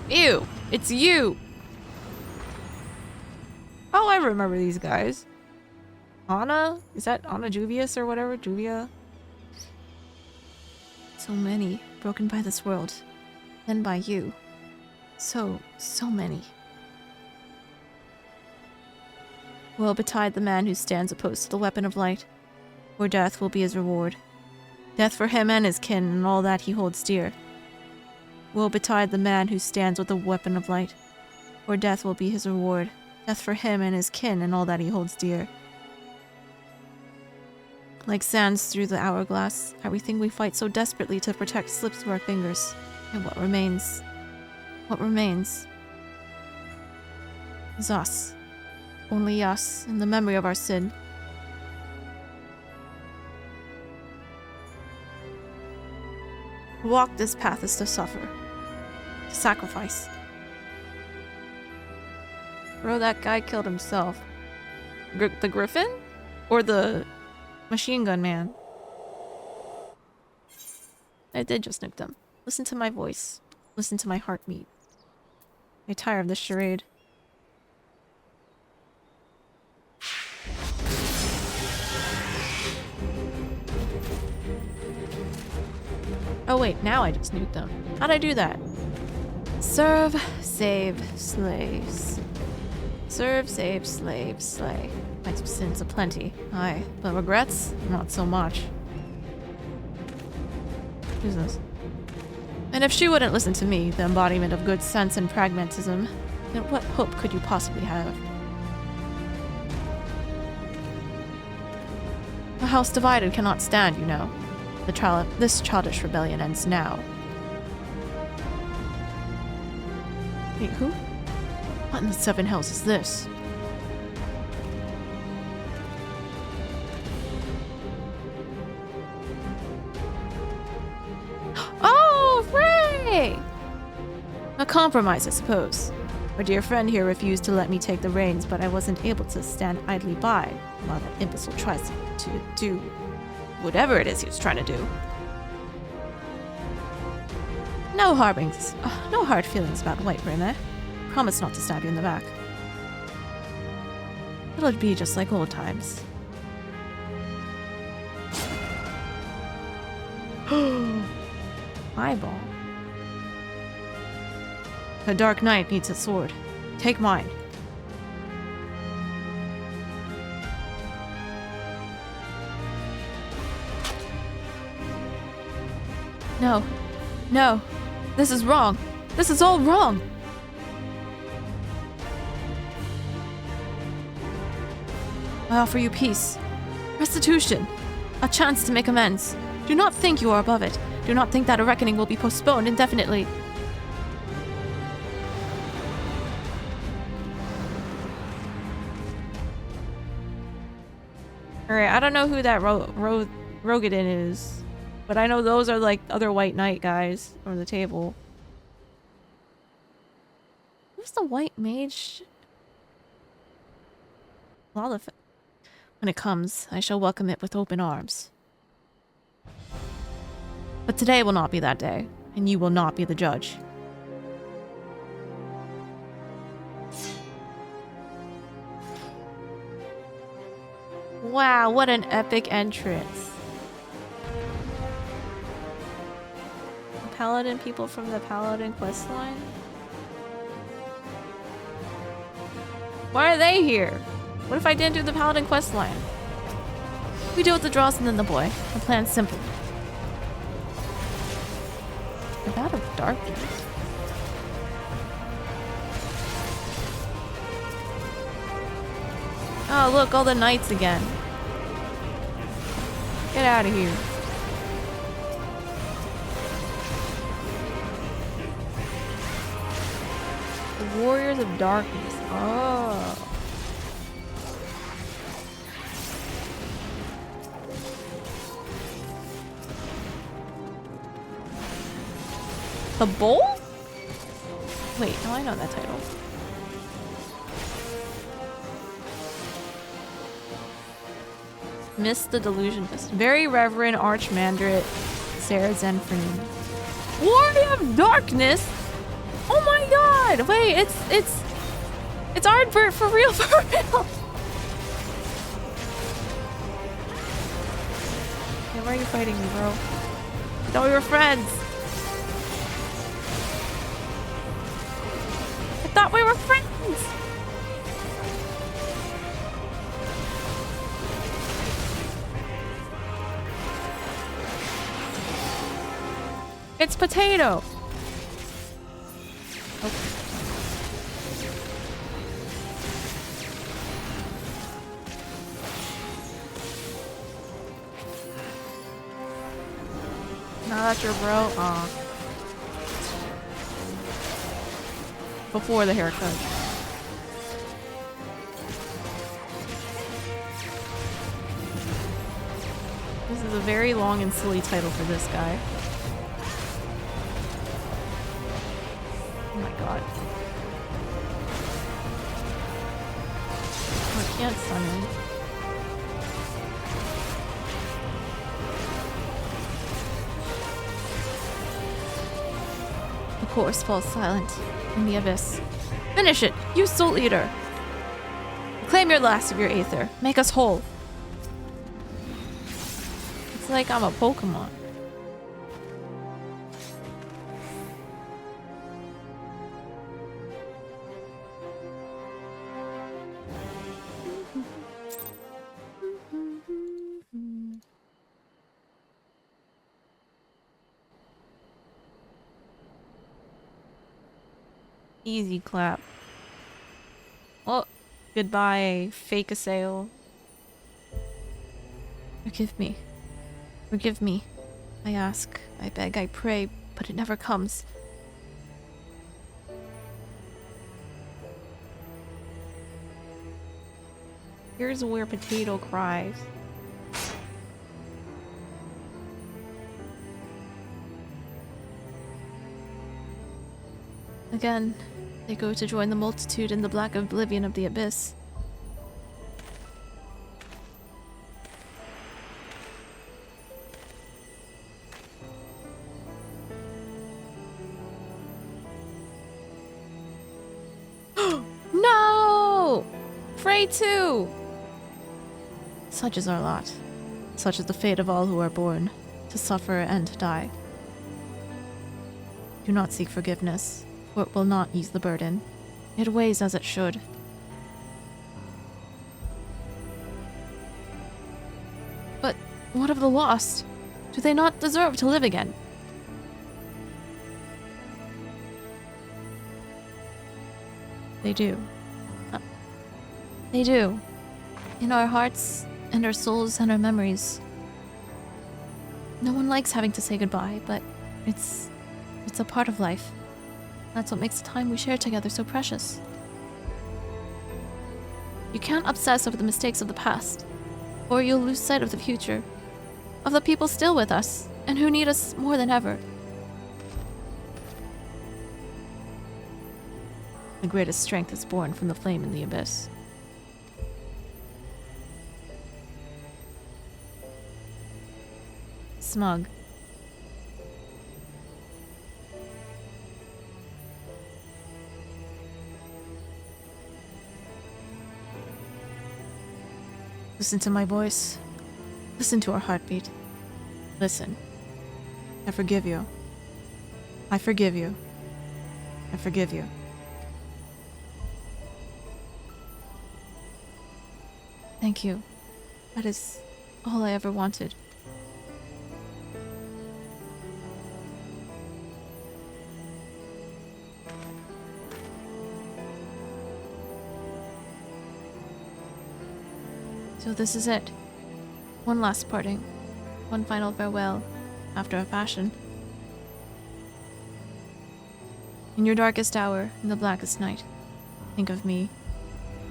Ew! It's you! Oh, I remember these guys. Anna? Is that Anna Juvius or whatever? Juvia? So many broken by this world. Then by you. So many. Woe betide the man who stands opposed to the weapon of light, for death will be his reward. Death for him and his kin and all that he holds dear. Woe betide the man who stands with the weapon of light, for death will be his reward. Death for him and his kin and all that he holds dear. Like sands through the hourglass, everything we fight so desperately to protect slips through our fingers. And what remains? What remains? Is us. Only us, in the memory of our sin. To walk this path is to suffer. To sacrifice. Bro, that guy killed himself. The Griffin? Or the machine gun man? I did just nuke them. Listen to my voice. Listen to my heartbeat. I tire of this charade. Oh wait, now I just nuked them. How'd I do that? Serve, save, slaves. Serve, save, slave, slay. My sins aplenty, aye, but regrets? Not so much. Who's this? And if she wouldn't listen to me, the embodiment of good sense and pragmatism, then what hope could you possibly have? A house divided cannot stand, you know. This childish rebellion ends now. Wait, who? What in the seven hells is this? Oh, Frey! compromise, I suppose. Our dear friend here refused to let me take the reins, but I wasn't able to stand idly by while that imbecile tries to do whatever it is he was trying to do. No no hard feelings about White Rim, eh? Promise not to stab you in the back. It'll be just like old times. Eyeball. A dark knight needs a sword. Take mine. No. No. This is wrong. This is all wrong. I offer you peace. Restitution. A chance to make amends. Do not think you are above it. Do not think that a reckoning will be postponed indefinitely. Alright, I don't know who that Rogadin is, but I know those are like other White Knight guys from the table. Who's the White Mage? Lolith. When it comes, I shall welcome it with open arms. But today will not be that day, and you will not be the judge. Wow, what an epic entrance. Paladin people from the Paladin questline? Why are they here? What if I didn't do the Paladin questline? We deal with the Dross and then the boy. The plan's simple. About of darkness. Oh, look, all the knights again. Get out of here. The Warriors of Darkness. Oh. The Bowl? Wait, no, I know that title. Missed the Delusionist. Very Reverend Archmandrit Sarah Zenfreen. Warrior of Darkness? Oh my god! Wait, it's Ardbert for real, for real! Okay, why are you fighting me, bro? I thought we were friends. I thought we were friends! It's Potato! Oh. Now that's your bro? Aw. Before the haircut. This is a very long and silly title for this guy. Oh my god. Oh, I can't stun him. The chorus falls silent in the abyss. Finish it, you Soul Eater! Claim your last of your Aether. Make us whole. It's like I'm a Pokemon. Easy clap. Oh, goodbye, fake assail. Forgive me. Forgive me. I ask, I beg, I pray, but it never comes. Here's where Potato cries. Again, they go to join the multitude in the black oblivion of the abyss. No! Frey too! Such is our lot. Such is the fate of all who are born, to suffer and to die. Do not seek forgiveness, for it will not ease the burden. It weighs as it should. But what of the lost? Do they not deserve to live again? They do. They do. In our hearts, and our souls, and our memories. No one likes having to say goodbye, but it's a part of life. That's what makes the time we share together so precious. You can't obsess over the mistakes of the past, or you'll lose sight of the future, of the people still with us, and who need us more than ever. The greatest strength is born from the flame in the abyss. Smug. Listen to my voice. Listen to our heartbeat. Listen. I forgive you. I forgive you. I forgive you. Thank you. That is all I ever wanted. So this is it. One last parting. One final farewell, after a fashion. In your darkest hour, in the blackest night, think of me,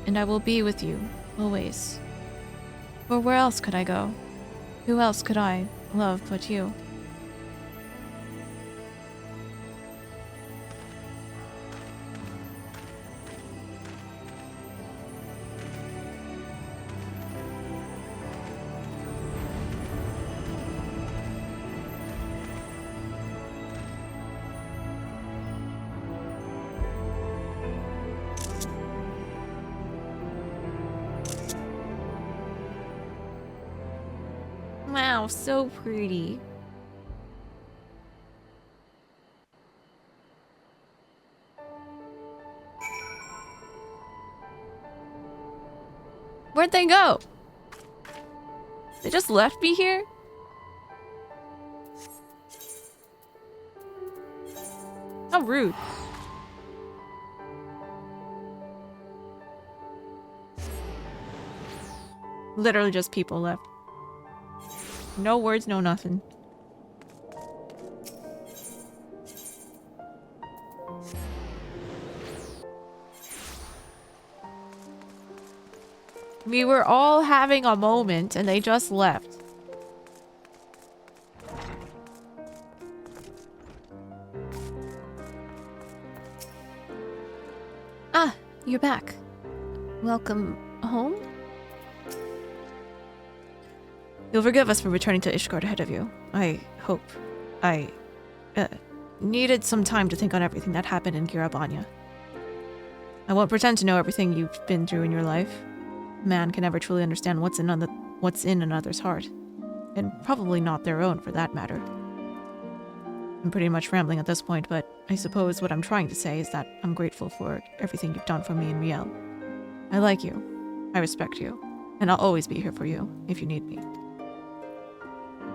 and I will be with you, always. For where else could I go? Who else could I love but you? Wow, so pretty. Where'd they go? They just left me here? How rude. Literally just people left. No words, no nothing. We were all having a moment and they just left. Ah, you're back. Welcome home? You'll forgive us for returning to Ishgard ahead of you. I hope. I needed some time to think on everything that happened in Girabanya. I won't pretend to know everything you've been through in your life. Man can never truly understand what's in another's heart. And probably not their own, for that matter. I'm pretty much rambling at this point, but I suppose what I'm trying to say is that I'm grateful for everything you've done for me and Riel. I like you. I respect you. And I'll always be here for you, if you need me.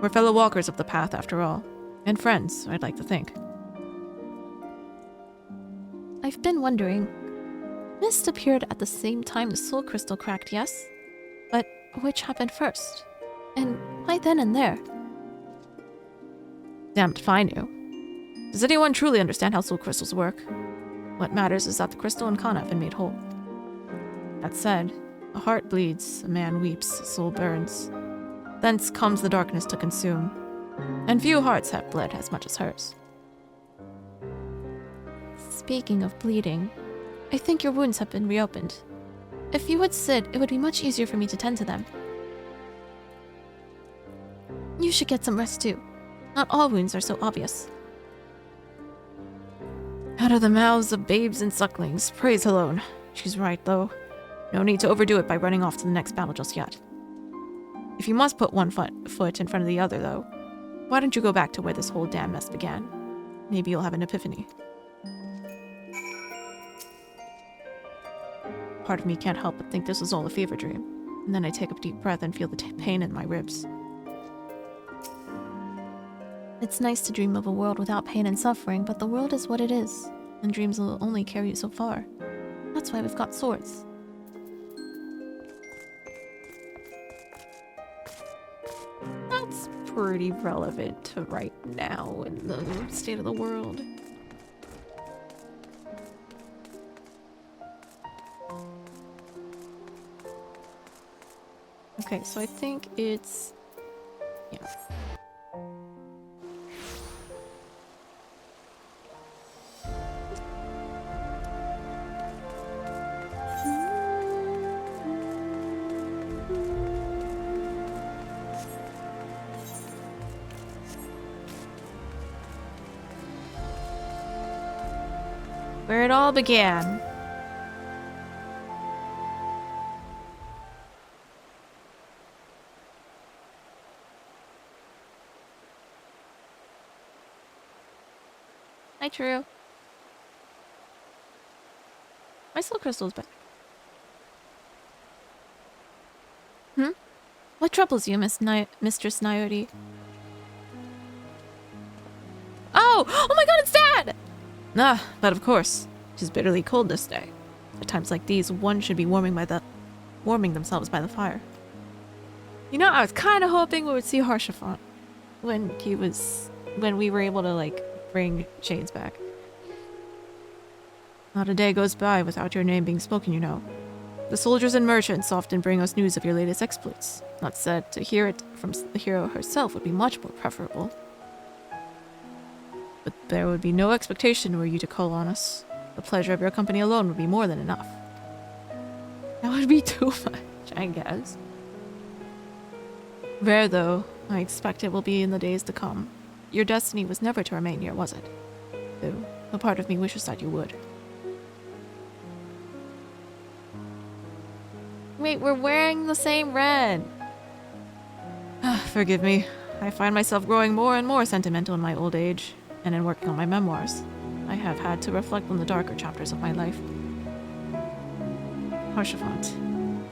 We're fellow walkers of the path, after all. And friends, I'd like to think. I've been wondering. Mist appeared at the same time the soul crystal cracked, yes? But which happened first? And why then and there? Damned if I knew. Does anyone truly understand how soul crystals work? What matters is that the crystal and Kana have been made whole. That said, a heart bleeds, a man weeps, a soul burns. Thence comes the darkness to consume. And few hearts have bled as much as hers. Speaking of bleeding, I think your wounds have been reopened. If you would sit, it would be much easier for me to tend to them. You should get some rest too. Not all wounds are so obvious. Out of the mouths of babes and sucklings, praise alone. She's right, though. No need to overdo it by running off to the next battle just yet. If you must put one foot in front of the other, though, why don't you go back to where this whole damn mess began? Maybe you'll have an epiphany. Part of me can't help but think this was all a fever dream, and then I take a deep breath and feel the pain in my ribs. It's nice to dream of a world without pain and suffering, but the world is what it is, and dreams will only carry you so far. That's why we've got swords. That's pretty relevant to right now in the state of the world. Okay, so I think it's... yeah. Where it all began. Hi, True. My soul crystal's back. What troubles you, Mistress Niobe? Oh! Oh my god, it's Dad! Ah, but of course. It is bitterly cold this day. At times like these, one should be warming themselves by the fire. You know, I was kind of hoping we would see Harshaphant when we were able to, like, bring Shades back. Not a day goes by without your name being spoken, you know. The soldiers and merchants often bring us news of your latest exploits. Not said to hear it from the hero herself would be much more preferable. But there would be no expectation were you to call on us. The pleasure of your company alone would be more than enough. That would be too much, I guess. Rare, though, I expect it will be in the days to come. Your destiny was never to remain here, was it? Though, a part of me wishes that you would. Wait, we're wearing the same red. Forgive me. I find myself growing more and more sentimental in my old age, and in working on my memoirs. I have had to reflect on the darker chapters of my life. Harshaphant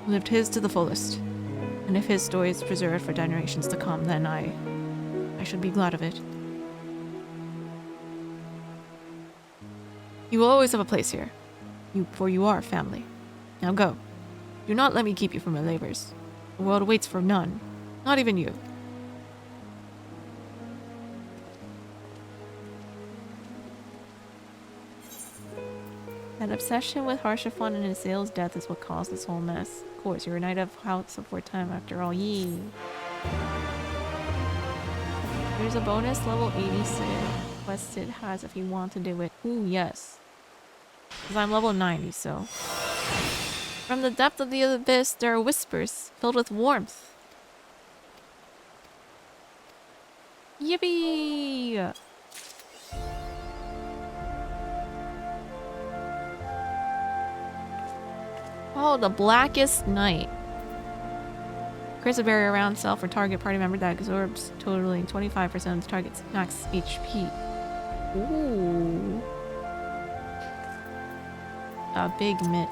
lived his to the fullest, and if his story is preserved for generations to come, then I should be glad of it. You will always have a place here, for you are family. Now go. Do not let me keep you from your labors. The world waits for none, not even you. That obsession with Harshaphant and Azale's death is what caused this whole mess. Of course, you're a knight of House of Wartime after all. Yee. There's a bonus level 86 quest it has if you want to do it. Ooh, yes. Because I'm level 90, so. From the depth of the abyss, there are whispers filled with warmth. Yippee! Oh, the Blackest Night. Creates a barrier around self or target party member that absorbs totaling 25% of the target's max HP. Ooh. A big mitt.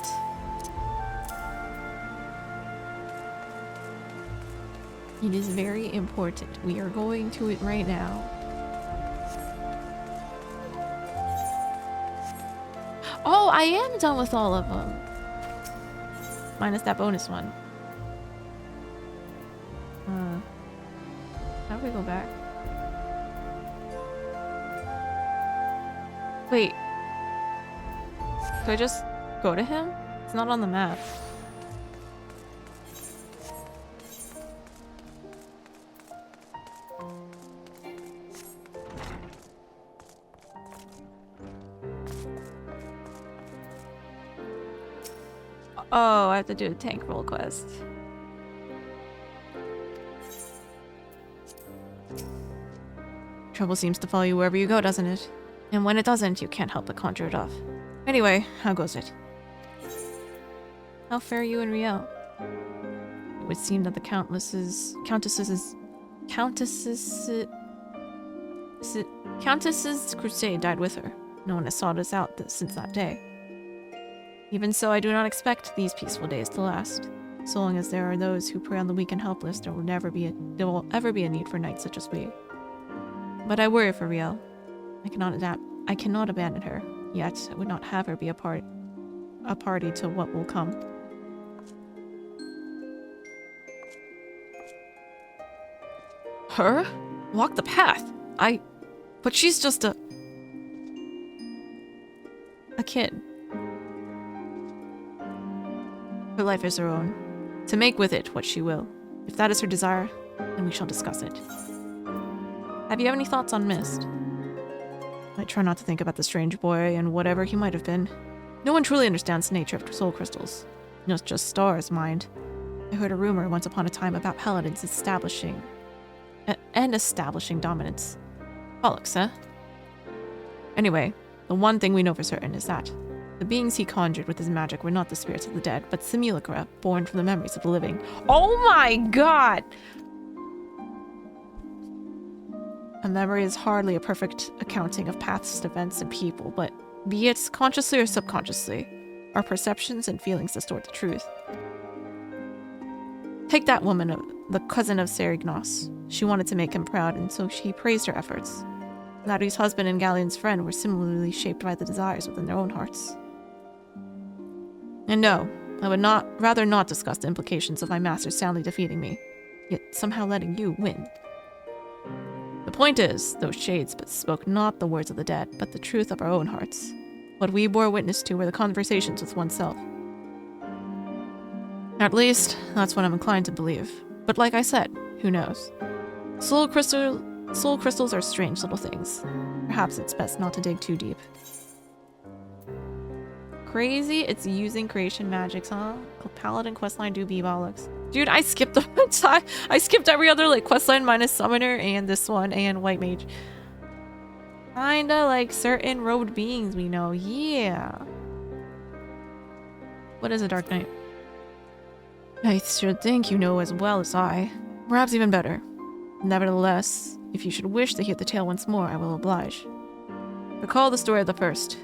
It is very important. We are going to it right now. Oh, I am done with all of them. Minus that bonus one. How do we go back? Wait. Could I just go to him? It's not on the map. Oh, I have to do a tank roll quest. Trouble seems to follow you wherever you go, doesn't it? And when it doesn't, you can't help but conjure it off. Anyway, how goes it? How fare you in Riel? It would seem that the Countess's crusade died with her. No one has sought us out since that day. Even so, I do not expect these peaceful days to last. So long as there are those who prey on the weak and helpless, there will ever be a need for knights such as we. But I worry for Riel. I cannot abandon her. Yet I would not have her be a party to what will come. Her? Walk the path. But she's just a kid. Her life is her own. To make with it what she will. If that is her desire, then we shall discuss it. Have you any thoughts on Mist? I try not to think about the strange boy and whatever he might have been. No one truly understands the nature of soul crystals. Not just Star's mind. I heard a rumor once upon a time about paladins establishing dominance. Bollocks, huh? Anyway, the one thing we know for certain is that the beings he conjured with his magic were not the spirits of the dead, but simulacra born from the memories of the living. Oh my god! A memory is hardly a perfect accounting of past events and people, but be it consciously or subconsciously, our perceptions and feelings distort the truth. Take that woman, the cousin of Serignos. She wanted to make him proud, and so she praised her efforts. Laddie's husband and Galleon's friend were similarly shaped by the desires within their own hearts. And no, I would rather not discuss the implications of my master soundly defeating me, yet somehow letting you win. The point is, those shades spoke not the words of the dead, but the truth of our own hearts. What we bore witness to were the conversations with oneself. At least, that's what I'm inclined to believe. But like I said, who knows? Soul crystals are strange little things. Perhaps it's best not to dig too deep. Crazy, it's using creation magics, huh? Paladin questline do be bollocks. Dude, I skipped the I skipped every other like questline minus summoner and this one and white mage. Kinda like certain robed beings we know. Yeah. What is a Dark Knight? I should think you know as well as I. Perhaps even better. Nevertheless, if you should wish to hear the tale once more, I will oblige. Recall the story of the first,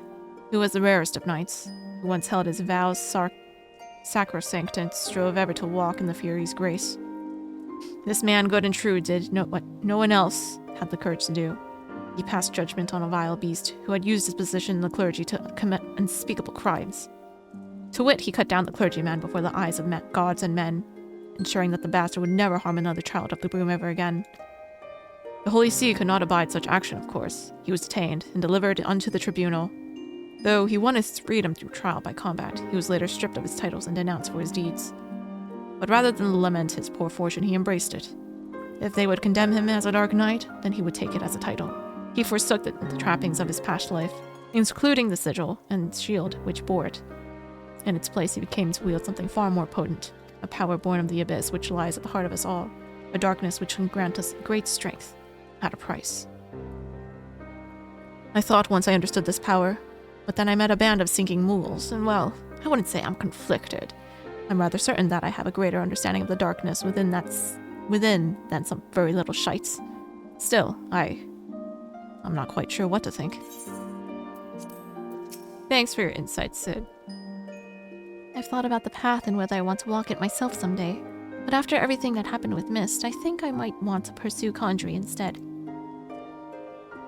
who was the rarest of knights, who once held his vows sacrosanct and strove ever to walk in the Fury's grace. This man, good and true, did what no one else had the courage to do. He passed judgment on a vile beast who had used his position in the clergy to commit unspeakable crimes. To wit, he cut down the clergyman before the eyes of gods and men, ensuring that the bastard would never harm another child of the broom ever again. The Holy See could not abide such action, of course. He was detained and delivered unto the tribunal. Though he won his freedom through trial by combat, he was later stripped of his titles and denounced for his deeds. But rather than lament his poor fortune, he embraced it. If they would condemn him as a Dark Knight, then he would take it as a title. He forsook the trappings of his past life, including the sigil and shield which bore it. In its place, he became to wield something far more potent, a power born of the abyss which lies at the heart of us all, a darkness which can grant us great strength, at a price. I thought once I understood this power, but then I met a band of sinking mules, and well, I wouldn't say I'm conflicted. I'm rather certain that I have a greater understanding of the darkness within than some very little shites. Still, I'm not quite sure what to think. Thanks for your insight, Sid. I've thought about the path and whether I want to walk it myself someday. But after everything that happened with Mist, I think I might want to pursue conjuring instead.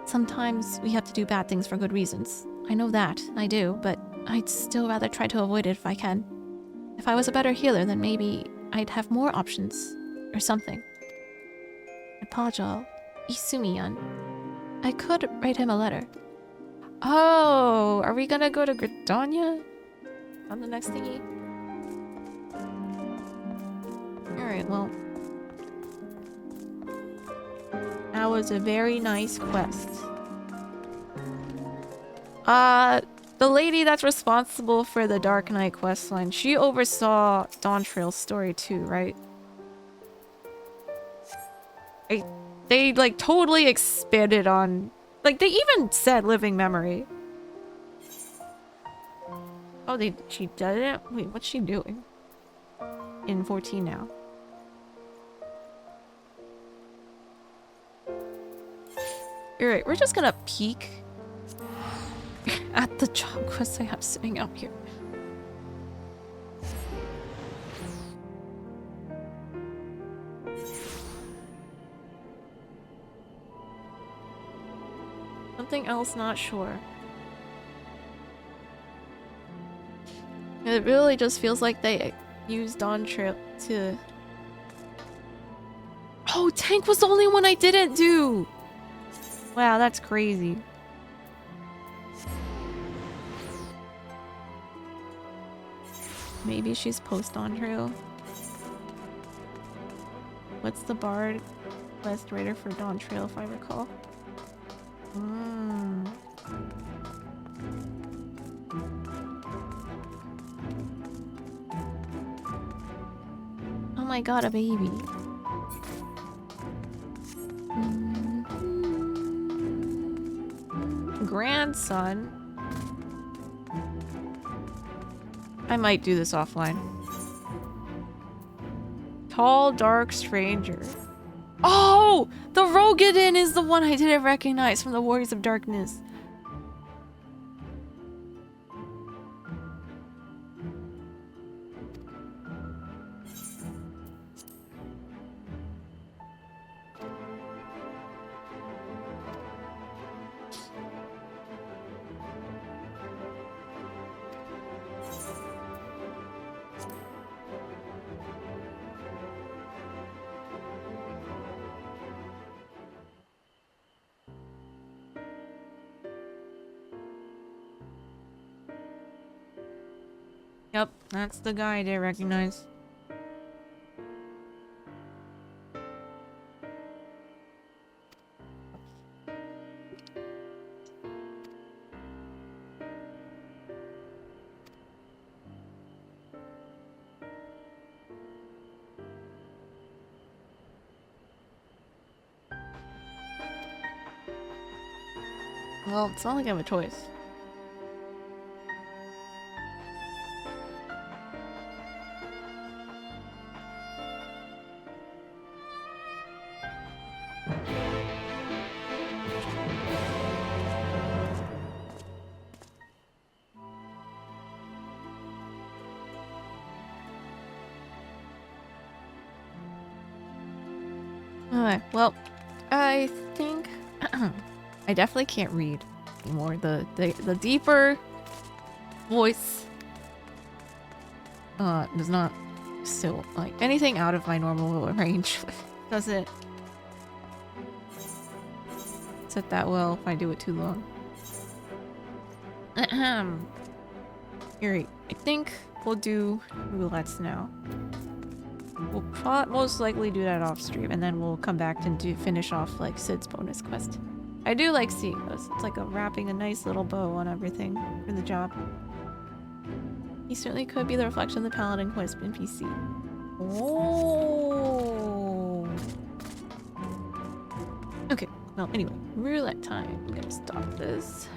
Sometimes we have to do bad things for good reasons. I know that, I do, but I'd still rather try to avoid it if I can. If I was a better healer, then maybe I'd have more options, or something. Apologize, Isumiyan. I could write him a letter. Oh, are we gonna go to Gridania? On the next thingy? Alright, well. That was a very nice quest. The The lady that's responsible for the Dark Knight questline, she oversaw Dawn Trail's story too, right? They like totally expanded on, like they even said living memory. Oh, she didn't? Wait, what's she doing? In 14 now. Alright, we're just gonna peek at the job quest I have sitting out here. Something else, not sure. It really just feels like they used Dawn Trail to... Oh, Tank was the only one I didn't do! Wow, that's crazy. Maybe she's post Dawn Trail. What's the bard quest writer for Dawn Trail, if I recall? Oh my god, a baby. Grandson. I might do this offline. Tall, dark stranger. Oh! The Rogadin is the one I didn't recognize from the Warriors of Darkness. Yep, that's the guy I didn't recognize. Well, it's not like I have a choice. Alright, well, I think I definitely can't read anymore. The deeper voice does not still like anything out of my normal range doesn't sit that well if I do it too long. Alright, I think we'll do roulettes now. We'll most likely do that off stream, and then we'll come back and finish off like Sid's bonus quest. I do like seeing those. It's like wrapping a nice little bow on everything for the job. He certainly could be the reflection of the Paladin Quest NPC. Oh. Okay. Well, anyway, roulette time. I'm gonna stop this.